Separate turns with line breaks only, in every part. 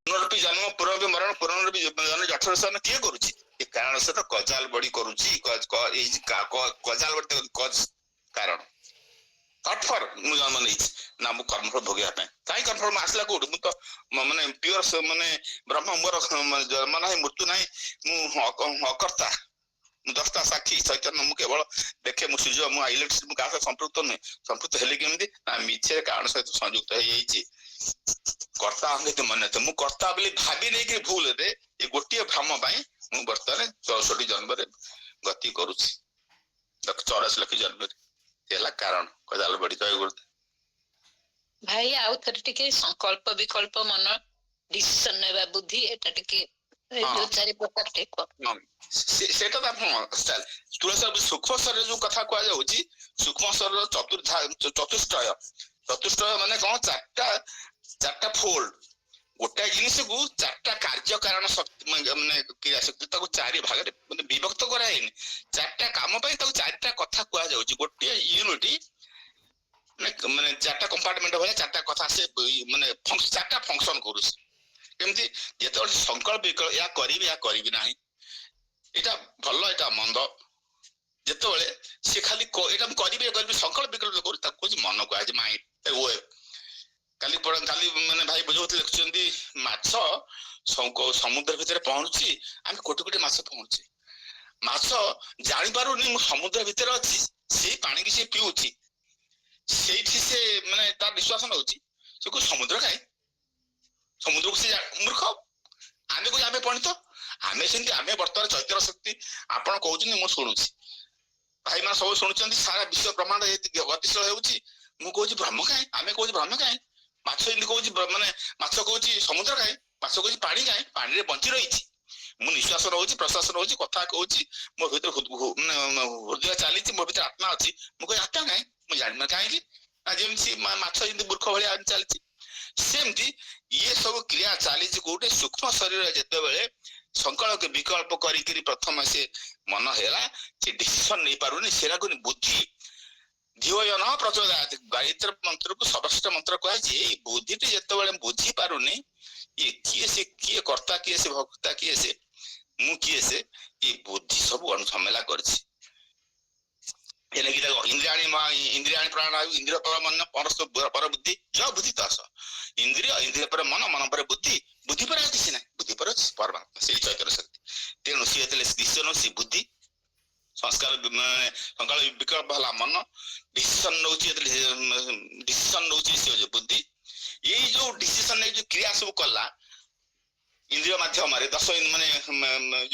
ପୁନରପି ଜନ୍ମ ପୁନରପି ମରଣ ପୁନରପି ଜନ୍ମ ଜଠର ସ୍ଥାନ କିଏ କରୁଛି? ଏ କାରଣ ସହିତ କଜାଲ ବଡି କରୁଛି। କଜାଲ ବଡି କାରଣ କଠୋର ମୁଁ ଜନ୍ମ ନେଇଛି ନା ମୁଁ କର୍ମଫଳ ଭୋଗିବା ପାଇଁ। କାହିଁ କର୍ମଫଳ ଆସିଲା କୋଉଠୁ? ମୁଁ ତ ମାନେ ପିଓର ମାନେ ବ୍ରହ୍ମ, ମୋର ଜନ୍ମ ନାହିଁ ମୃତ୍ୟୁ ନାହିଁ, ମୁଁ ଅକର୍ତ୍ତା, ମୁଁ ଦଶଟା ସାକ୍ଷୀ ଚୈତନ୍ୟ, ମୁଁ କେବଳ ଦେଖେ, ମୁଁ ସୁଯୋଗ, ମୁଁ ଇଲେକ୍ଟ୍ରିସିଟି, ମୁଁ କାହା ସହିତ ସମ୍ପୃକ୍ତ ନୁହେଁ। ସମ୍ପୃକ୍ତ ହେଲେ କେମିତି ନା ମିଛରେ କାରଣ ସହିତ ସଂଯୁକ୍ତ ହେଇଯାଇଛି। କର୍ତ୍ତା ଅଙ୍ଗିତ ମନ୍ୟତେ, ମୁଁ କର୍ତ୍ତା ବୋଲି ଭାବି ନେଇକି ଭୁଲରେ ଏ ଗୋଟିଏ ଭ୍ରମ ପାଇଁ ମୁଁ ବର୍ତ୍ତମାନ 64 ଜନ୍ମରେ ଗତି କରୁଛି, 84 ଲକ୍ଷ ଜନ୍ମରେ। ହେଲା କାରଣ କଜାଲ ବଡି। ଜୟ ଗୁରୁଦେବ।
ଭାଇ ଆଉ ଥରେ ଟିକେ ସଂକଳ୍ପ ବିକଳ୍ପ ମନ ଡିସିସନ ନେବା ବୁଦ୍ଧି, ଏଟା ଟିକେ ଯୋଉ 4 ପ୍ରକାର
ସେଟା ତୁଳସୀ ସୂକ୍ଷ୍ମ ଶରୀର ଯୋଉ କଥା କୁହାଯାଉଛି, ସୂକ୍ଷ୍ମ ଶରୀର ଚତୁଷ୍ଟୟ ମାନେ କଣ? ଚାରିଟା ଫୋଲ୍ଡ। ଗୋଟାଏ ଜିନିଷକୁ 4ଟା କାର୍ଯ୍ୟ କାରଣ ଶକ୍ତି ମାନେ କ୍ରିୟା ଶକ୍ତି, ତାକୁ 4 ଭାଗରେ ମାନେ ବିଭକ୍ତ କରାହେଇନି। 4ଟା କାମ ପାଇଁ ତାକୁ 4ଟା କଥା କୁହାଯାଉଛି। ଗୋଟିଏ ୟୁନିଟି ମାନେ 4ଟା କମ୍ପାର୍ଟମେଣ୍ଟ ଭଳିଆ 4ଟା କଥା ସେ ମାନେ 4ଟା ଫଙ୍କସନ କରୁଛି। କେମିତି? ଯେତେବେଳେ ସଂକଳ୍ପ ବିକଳ୍ପ, ଏହା କରିବି ଏହା କରିବି ନାହିଁ, ଏଇଟା ଭଲ ଏଇଟା ମନ୍ଦ, ଯେତେବେଳେ ସେ ଖାଲି ଏଇଟା ମୁଁ କରିବି ସଂକଳ୍ପ ବିକଳ୍ପ କରୁ, ତାକୁ କହୁଛି ମନ କୁହାଯାଏ, ମାଇଣ୍ଡ। କାଲି ମାନେ ଭାଇ ବୁଝଉଥିଲେ, ଲେଖୁଛନ୍ତି ମାଛ ସମୁଦ୍ର ଭିତରେ ପହଞ୍ଚୁଛି, ଆମେ କୋଟି କୋଟି ମାଛ ପହଞ୍ଚୁଛେ। ମାଛ ଜାଣିପାରୁନି ମୁଁ ସମୁଦ୍ର ଭିତରେ ଅଛି, ସେଇ ପାଣିକି ସେ ପିଉଛି, ସେଇଠି ସେ ମାନେ ତାର ବିଶ୍ୱାସ ନଉଛି, ସେ କହୁଛି ସମୁଦ୍ର କାହିଁ, ସମୁଦ୍ରକୁ ସେ ମୂର୍ଖ। ଆମେ କହୁଛୁ ଆମେ ପଣ୍ଡିତ। ଆମେ ସେମିତି, ଆମେ ବର୍ତ୍ତମାନ ଚୈତନ୍ୟ ଶକ୍ତି, ଆପଣ କହୁଛନ୍ତି ମୁଁ ଶୁଣୁଛି, ଭାଇମାନେ ସବୁ ଶୁଣୁଛନ୍ତି, ସାରା ବିଶ୍ୱ ବ୍ରହ୍ମାଣ୍ଡ ଗତିଶୀଳ ହେଉଛି, ମୁଁ କହୁଛି ବ୍ରହ୍ମ କାହିଁ, ଆମେ କହୁଛୁ ବ୍ରହ୍ମ କାହିଁ। ମାଛ ଏମିତି କହୁଛି, ମାନେ ମାଛ କହୁଛି ସମୁଦ୍ର କାହିଁ, ମାଛ କହୁଛି ପାଣି କାହିଁ, ପାଣିରେ ବଞ୍ଚି ରହିଛି। ମୁଁ ନିଶ୍ୱାସ ନଉଛି, ପ୍ରଶ୍ୱାସ ନଉଛି, କଥା କହୁଛି, ମୋ ଭିତରେ ହୃଦୟ ଚାଲିଛି, ମୋ ଭିତରେ ଆତ୍ମା ଅଛି, ମୁଁ କହୁଛି ଆତ୍ମା କାହିଁ, ମୁଁ ଜାଣିନି କାହିଁକି। ଯେମିତି ମାଛ ଯେମିତି ମୂର୍ଖ ଭଳିଆ ଚାଲିଛି, ସେମିତି ଇଏ ସବୁ କ୍ରିୟା ଚାଲିଛି କୋଉଠି? ସୂକ୍ଷ୍ମ ଶରୀର ଯେତେବେଳେ ସଂକଳ୍ପ ବିକଳ୍ପ କରିକିରି ପ୍ରଥମେ ସେ ମନ ହେଲା, ସେ ଡିସିସନ ନେଇ ପାରୁନି, ସେଟାକୁ ବୁଦ୍ଧି ଧିଓୟନ ପ୍ରଚୋଦୟାତ୍, ଗାୟତ୍ରୀ ମନ୍ତ୍ରକୁ ସର୍ବଶ୍ରେଷ୍ଠ ମନ୍ତ୍ର କୁହାଯାଇଛି। ଏଇ ବୁଦ୍ଧିଟି ଯେତେବେଳେ ବୁଝି ପାରୁନି, ଇଏ କିଏ ସେ, କିଏ କର୍ତ୍ତା, କିଏ ସେ ଭକ୍ତା, କିଏ ସେ, ମୁଁ କିଏ ସେ, ଏ ବୁଦ୍ଧି ସବୁ ଝାମେଲା କରିଛି। ଇନ୍ଦ୍ରିୟାଣୀ ପ୍ରାଣାୟୁ ଇନ୍ଦ୍ରିୟ ପର ମନ ପର ବୁଦ୍ଧି, ଯ ବୁଦ୍ଧି ତାସ। ଇନ୍ଦ୍ରିୟ ପରେ ମନ, ମନ ପରେ ବୁଦ୍ଧି, ବୁଦ୍ଧି ପରେ ଆଉ କିଛି ନାହିଁ, ବୁଦ୍ଧି ପରେ ପରମାତ୍ମା, ସେଇ ଚୈତନ୍ୟ ଶକ୍ତି। ତେଣୁ ସିଏ ଯେତେବେଳେ ଡିସିସନ ନଉଛି, ବୁଦ୍ଧି ସଂସ୍କାର ସଂକଳ୍ପ ବିକଳ୍ପ ହେଲା ମନ, ଡିସିସନ ନଉଛି, ସେ ହଉଛି ବୁଦ୍ଧି। ଏଇ ଯୋଉ ଡିସିସନ ନେଇ ଯୋଉ କ୍ରିୟା ସବୁ କଲା ଇନ୍ଦ୍ରିୟ ମାଧ୍ୟମରେ, ମାନେ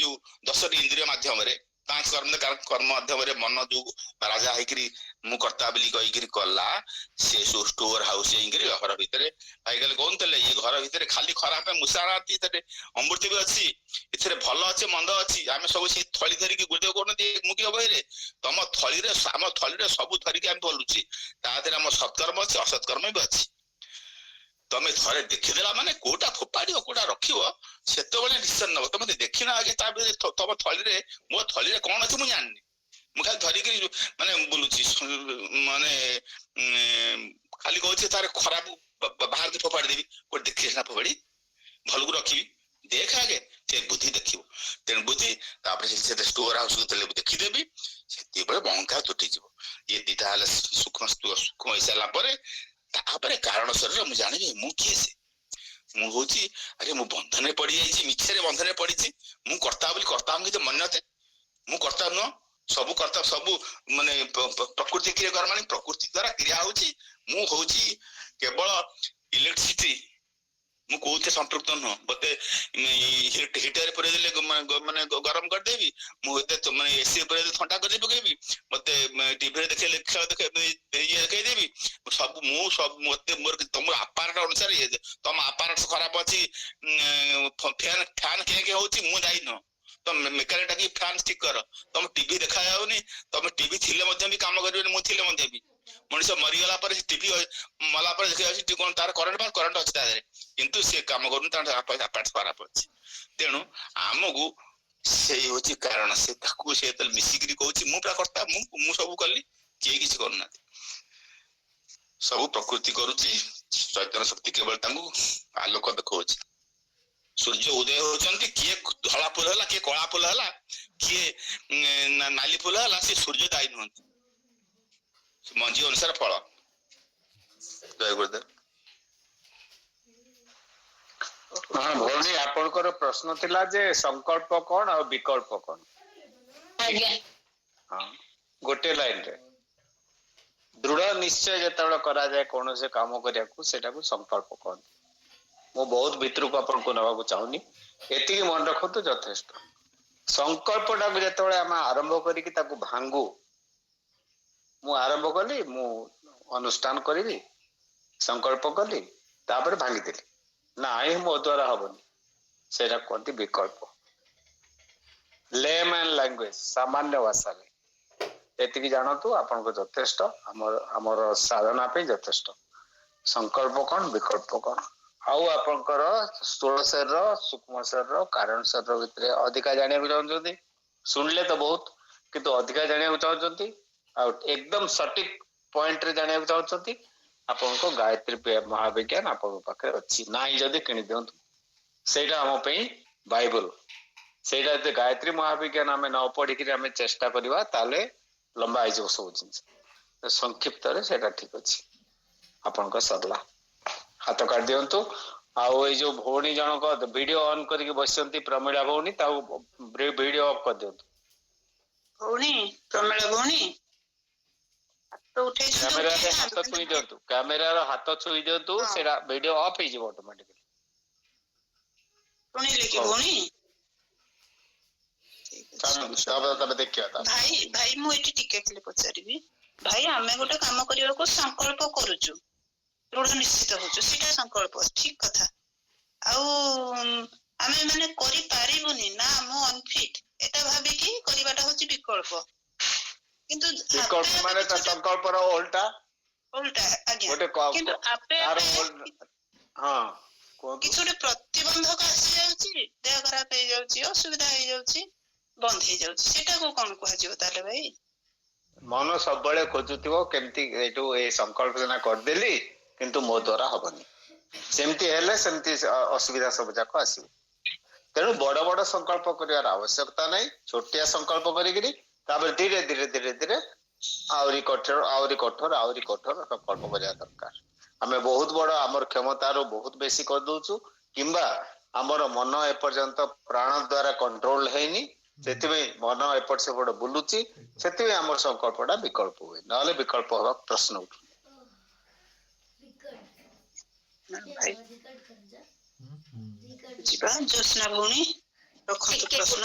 ଯୋଉ 10ଟି ଇନ୍ଦ୍ରିୟ ମାଧ୍ୟମରେ, 5 କର୍ମ ମାଧ୍ୟମରେ ମନ ଯୋଉ ରାଜା ହେଇକିରି ମୁଁ କର୍ତ୍ତା ବୋଲି କହିକିରି କଲା, ସେ ସବୁ ଷ୍ଟୋର ହାଉସ ହେଇକିରି ଘର ଭିତରେ ଭାଇକାଲି କହୁଥିଲେ, ଇଏ ଘର ଭିତରେ ଖାଲି ଖରାପ ମୂଷା ନାହାନ୍ତି, ଏଥିରେ ଅମୃତ ବି ଅଛି, ଏଥିରେ ଭଲ ଅଛି ମନ୍ଦ ଅଛି। ଆମେ ସବୁ ସେଇ ଥଳି ଧରିକି ଗୁରୁଦେବ କରୁନାହାନ୍ତି ମୁଖ୍ୟ ବହିରେ, ତମ ଥଳିରେ, ଆମ ଥଳିରେ ସବୁ ଧରିକି ଆମେ ବୋଲୁଛି, ତା ଦେହରେ ଆମ ସତ୍କର୍ମ ଅଛି, ଅସତ୍କର୍ମ ବି ଅଛି। ତମେ ଥରେ ଦେଖିଦେଲା ମାନେ କୋଉଟା ଫୋପାଡିବ କୋଉଟା ରଖିବ, ସେତେବେଳେ ଡିସିସନ ନବ। ତମେ ଦେଖିନ ଆଗେ ତା ଭିତରେ ତମ ଥଳିରେ, ମୋ ଥଳିରେ କଣ ଅଛି ମୁଁ ଜାଣିନି, ମୁଁ ଖାଲି ଧରିକିରି ମାନେ ବୁଲୁଛି, ମାନେ ଖାଲି କହୁଛି ତାର ଖରାପ ବାହାର ଫୋପାଡ଼ି ଦେବି, ଗୋଟେ ଦେଖିଲେ ସିନା ଫୋପାଡ଼ି, ଭଲକୁ ରଖିବି, ଦେଖ ଆଗେ, ସେ ବୁଦ୍ଧି ଦେଖିବ। ତେଣୁ ବୁଦ୍ଧି ତାପରେ ସେ ଷ୍ଟୋର ହାଉସ ଦେଖିଦେବି, ସେତେବେଳେ ବଙ୍କା ତୁଟିଯିବ। ଇଏ ଦିଟା ହେଲେ ସୂକ୍ଷ୍ମ ହେଇସାରିଲା ପରେ, ତାପରେ କାରଣ ଶରୀର ମୁଁ ଜାଣିବି ମୁଁ କିଏ ସେ, ମୁଁ ହଉଛି, ଆରେ ମୁଁ ବନ୍ଧନରେ ପଡିଯାଇଛି, ମିଛରେ ବନ୍ଧନରେ ପଡିଛି, ମୁଁ କର୍ତ୍ତା ବୋଲି, କର୍ତ୍ତା ମନ୍ୟତେ, ମୁଁ କର୍ତ୍ତା ନୁହଁ, ସବୁ କର୍ତ୍ତା, ସବୁ ମାନେ ପ୍ରକୃତି କ୍ରିୟା କର୍ମାଣି, ପ୍ରକୃତି ଦ୍ଵାରା କ୍ରିୟା ହଉଛି, ମୁଁ ହଉଛି କେବଳ ଇଲେକ୍ଟ୍ରିସିଟି, ମୁଁ କୋଉଥିରେ ସମ୍ପୃକ୍ତ ନୁହଁ। ମତେ ହିଟରରେ ପୁରେଇ ଦେଲେ ମାନେ ଗରମ କରିଦେବି, ମୁଁ ଏତେ ମାନେ ଏସି ଉପରେ ଥଣ୍ଡା କରିଦେଇ ପକେଇବି, ମତେ ଟିଭିରେ ଦେଖେଇଲେ ଖେଳ ଇଏ ଦେଖେଇଦେବି, ସବୁ ମୁଁ ସବୁ ମତେ ମୋର ତମ ଆପାରଟ ଅନୁସାରେ ଇଏ, ତମ ଆପାରଟ ଖରାପ ଅଛି, ଫ୍ୟାନ କେଁ ହଉଛି, ମୁଁ ଦାୟୀ ନୁହଁ, ତମ ମେକାନିକ ଡାକି ଫ୍ୟାନ ଠିକ କର। ତମ ଟିଭି ଦେଖା ଯାଉନି, ତମେ ଟିଭି ଥିଲେ ମଧ୍ୟ ବି କାମ କରିବନି, ମୁଁ ଥିଲେ ମଧ୍ୟ ବି। ମଣିଷ ମରିଗଲା ପରେ ଟିଭି ମଲା ପରେ ଦେଖାଯାଉଛି କଣ ତାର କରେଣ୍ଟ ଅଛି ତା ଦେହରେ, କିନ୍ତୁ ସେ କାମ କରୁନି, ତାର ଆପାର୍ଟ ଖରାପ ଅଛି। ତେଣୁ ଆମକୁ ସେଇ ହଉଛି କାରଣ, ସେ ତାକୁ ସେ ଯେତେବେଳେ ମିଶିକିରି କହୁଛି ମୁଁ ପୁରା କର୍ତ୍ତା, ମୁଁ ସବୁ କଲି, କେହି କିଛି କରୁନାହାନ୍ତି, ସବୁ ପ୍ରକୃତି କରୁଛି, ଚୈତନ୍ୟ ଶକ୍ତି କେବଳ ତାଙ୍କୁ ଆଲୋକ ଦେଖଉଛି। ସୂର୍ଯ୍ୟ ଉଦୟ ହଉଛନ୍ତି, କିଏ ଧଳା ଫୁଲ ହେଲା, କିଏ କଳା ଫୁଲ ହେଲା, କିଏ ନାଲି ଫୁଲ ହେଲା, ସେ ସୂର୍ଯ୍ୟ ଦାୟୀ ନୁହନ୍ତି, ମଞ୍ଜି ଅନୁସାରେ ଫଳ। ଜୟ ଗୁରୁଦେବ।
ହଁ ଭଉଣୀ, ଆପଣଙ୍କର ପ୍ରଶ୍ନ ଥିଲା ଯେ ସଂକଳ୍ପ କଣ ଆଉ ବିକଳ୍ପ କଣ?
ଆଜ୍ଞା
ହଁ, ଗୋଟେ ଲାଇନରେ ଦୃଢ ନିଶ୍ଚୟ ଯେତେବେଳେ କରାଯାଏ କୌଣସି କାମ କରିବାକୁ, ସେଟାକୁ ସଂକଳ୍ପ କହନ୍ତି। ମୁଁ ବହୁତ ଭିତରକୁ ଆପଣଙ୍କୁ ନେବାକୁ ଚାହୁଁନି, ଏତିକି ମନେ ରଖନ୍ତୁ ଯଥେଷ୍ଟ। ସଂକଳ୍ପଟାକୁ ଯେତେବେଳେ ଆମେ ଆରମ୍ଭ କରିକି ତାକୁ ଭାଙ୍ଗୁ, ମୁଁ ଆରମ୍ଭ କଲି, ମୁଁ ଅନୁଷ୍ଠାନ କରିବି, ସଂକଳ୍ପ କଲି, ତାପରେ ଭାଙ୍ଗିଦେଲି, ନାଇଁ ମୋ ଦ୍ୱାରା ହବନି, ସେଇଟା କୁହନ୍ତି ବିକଳ୍ପ। ଲେମ୍ୟାନ ଲାଙ୍ଗୁଏଜ, ସାମାନ୍ୟ ଭାଷାରେ ଏତିକି ଜାଣନ୍ତୁ, ଆପଣଙ୍କ ଯଥେଷ୍ଟ, ଆମର ସାଧନା ପାଇଁ ଯଥେଷ୍ଟ। ସଂକଳ୍ପ କଣ, ବିକଳ୍ପ କଣ। ଆଉ ଆପଣଙ୍କର ସ୍ଥୂଳ ଶରୀର, ସୂକ୍ଷ୍ମ ଶରୀର, କାରଣ ଶରୀର ଭିତରେ ଅଧିକା ଜାଣିବାକୁ ଚାହୁଁଛନ୍ତି? ଶୁଣିଲେ ତ ବହୁତ, କିନ୍ତୁ ଅଧିକା ଜାଣିବାକୁ ଚାହୁଁଛନ୍ତି ଆଉ ଏକଦମ ସଠିକ ପଏଣ୍ଟରେ ଜାଣିବାକୁ ଚାହୁଁଛନ୍ତି, ଆପଣଙ୍କ ଗାୟତ୍ରୀ ମହାବିଜ୍ଞାନ ଆପଣଙ୍କ ପାଖରେ ଅଛି, ନାହିଁ ଯଦି କିଣି ଦିଅନ୍ତୁ। ସେଇଟା ଆମ ପାଇଁ ବାଇବଲ। ସେଇଟା ଯଦି ଗାୟତ୍ରୀ ମହାବିଜ୍ଞାନ ଆମେ ନ ପଢିକିରି ଆମେ ଚେଷ୍ଟା କରିବା, ତାହେଲେ ଲମ୍ବା ହେଇଯିବ ସବୁ ଜିନିଷ। ସଂକ୍ଷିପ୍ତରେ ସେଇଟା ଠିକ ଅଛି। ଆପଣଙ୍କ ସରିଲା, ହାତ କାଢି ଦିଅନ୍ତୁ। ଆଉ ଏଇ ଯୋଉ ଭଉଣୀ ଜଣକ ଭିଡିଓ ଅନ୍ କରିକି ବସିଛନ୍ତି, ପ୍ରମିଳା ଭଉଣୀ, ତାକୁ ଭିଡିଓ ଅଫ୍ କରିଦିଅନ୍ତୁ।
ଭଉଣୀ, ପ୍ରମିଳା ଭଉଣୀ, ହାତ ଉଠେଇଛନ୍ତି,
କ୍ୟାମେରାରେ ହାତ
ଉଠେଇଥାନ୍ତୁ,
ଛୁଇଁ ଦିଅନ୍ତୁ, କ୍ୟାମେରାର ହାତ ଛୁଇଁ ଦିଅନ୍ତୁ,
ହଁ,
ସେଇଟା ଭିଡିଓ ଅଫ୍ ହେଇଯିବ ଅଟୋମେଟିକାଲି।
ଶୁଣିଲେ କି
ହଉ,
ଭଉଣୀ?
ତମେ ଦେଖିବା।
ଭାଇ ଭାଇ ମୁଁ ଏଠି ଟିକେ ଖାଲି ପଚାରିବି, ଭାଇ ଆମେ ଗୋଟେ କାମ କରିବାକୁ ସଂକଳ୍ପ କରୁଛୁ, ଦୃଢ ନିଶ୍ଚିତ ହଉଛୁ, ସେଇଟା ସଂକଳ୍ପ, ଠିକ କଥା। ଆଉ ଆମେ ମାନେ କରିପାରିବୁନି ନା, ମୁଁ ଅନଫିଟ, ଏଟା ଭାବିକି କରିବାଟା ହଉଛି ବିକଳ୍ପ। କିନ୍ତୁ
ବିକଳ୍ପ ମାନେ ତା ସଂକଳ୍ପର ଓଲଟା।
ଓଲଟା, ଆଜ୍ଞା।
ଗୋଟେ
କିନ୍ତୁ ଆପେ
ତାର
ଆପେ
ହଁ କୁହନ୍ତୁ।
କିଛି ଗୋଟେ ପ୍ରତିବନ୍ଧକ ଆସିଯାଉଛି, ଦେହ ଖରାପ ହେଇଯାଉଛି, ଅସୁବିଧା ହେଇଯାଉଛି, ବନ୍ଦ ହେଇଯାଉଛି, ସେଟାକୁ କଣ କୁହାଯିବ ତାହେଲେ ଭାଇ?
ମନ ସବୁବେଳେ ଖୋଜୁଥିବ କେମିତି ଏଇଠୁ ଏଇ ସଂକଳ୍ପ ଯୋଜନା କରିଦେଲି, କିନ୍ତୁ ମୋ ଦ୍ୱାରା ହବନି। ସେମିତି ହେଲେ ସେମିତି ଅସୁବିଧା ସବୁ ଯାକ ଆସିବ। ତେଣୁ ବଡ ବଡ ସଂକଳ୍ପ କରିବାର ଆବଶ୍ୟକତା ନାହିଁ, ଛୋଟିଆ ସଂକଳ୍ପ କରିକିରି ତାପରେ ଧୀରେ ଧୀରେ ଧୀରେ ଧୀରେ ଆହୁରି କଠୋର, ଆହୁରି କଠୋର, ଆହୁରି କଠୋର ସଂକଳ୍ପ କରିବା ଦରକାର। ଆମେ ବହୁତ ବଡ, ଆମର କ୍ଷମତାରୁ ବହୁତ ବେଶୀ କରିଦଉଛୁ, କିମ୍ବା ଆମର ମନ ଏପର୍ଯ୍ୟନ୍ତ ପ୍ରାଣ ଦ୍ୱାରା କଣ୍ଟ୍ରୋଲ ହେଇନି, ସେଥିପାଇଁ ମନ ଏପଟ ସେପଟ ବୁଲୁଛି, ସେଥିପାଇଁ ଆମର ସଂକଳ୍ପଟା ବିକଳ୍ପ ହୁଏ, ନହେଲେ ବିକଳ୍ପ ହବା ପ୍ରଶ୍ନ ଉଠୁନି।
ଭାଇ ଯିବା, ଜ୍ୟୋତ୍ସ୍ନା ଭଉଣୀ ରଖନ୍ତୁ ପ୍ରଶ୍ନ।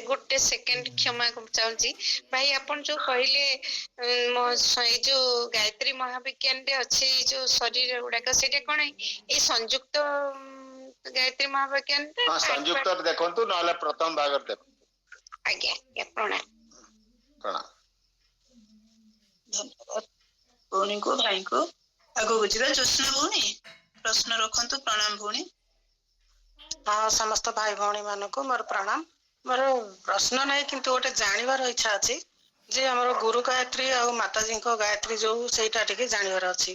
ଗୋଟେ ସେକେଣ୍ଡ କ୍ଷମା ଚାହୁଁଛି ଭାଇ, ଆପଣ ଯୋଉ କହିଲେ ଏଇ ଯୋଉ ଗାୟତ୍ରୀ ମହାବିଜ୍ଞାନରେ ଅଛି ଯୋଉ ଶରୀର ଗୁଡାକ, ସେଇଟା କଣ ଏଇ ସଂଯୁକ୍ତ ଗାୟତ୍ରୀ ମହାବିଜ୍ଞାନରେ?
ହଁ, ସଂଯୁକ୍ତ ଦେଖନ୍ତୁ, ନହେଲେ ପ୍ରଥମ ଭାଗରେ ଦେଖନ୍ତୁ।
ଆଜ୍ଞା ଆଜ୍ଞା, ପ୍ରଣାମ।
ପ୍ରଣାମ।
ଧନ୍ୟବାଦ ଭଉଣୀଙ୍କୁ, ଭାଇଙ୍କୁ। ଆଗକୁ ଯିବା, ଜ୍ୟୋତ୍ସ୍ନା ଭଉଣୀ ପ୍ରଶ୍ନ ରଖନ୍ତୁ। ପ୍ରଣାମ ଭଉଣୀ।
ହଁ, ସମସ୍ତ ଭାଇ ଭଉଣୀ ମାନଙ୍କୁ ମୋର ପ୍ରଣାମ। ମୋର ପ୍ରଶ୍ନ ନାହିଁ, କିନ୍ତୁ ଗୋଟେ ଜାଣିବାର ଇଚ୍ଛା ଅଛି ଯେ ଆମର ଗୁରୁ ଗାୟତ୍ରୀ ଆଉ ମାତାଜୀଙ୍କ ଗାୟତ୍ରୀ ଯୋଉ, ସେଇଟା ଟିକେ ଜାଣିବାର ଅଛି।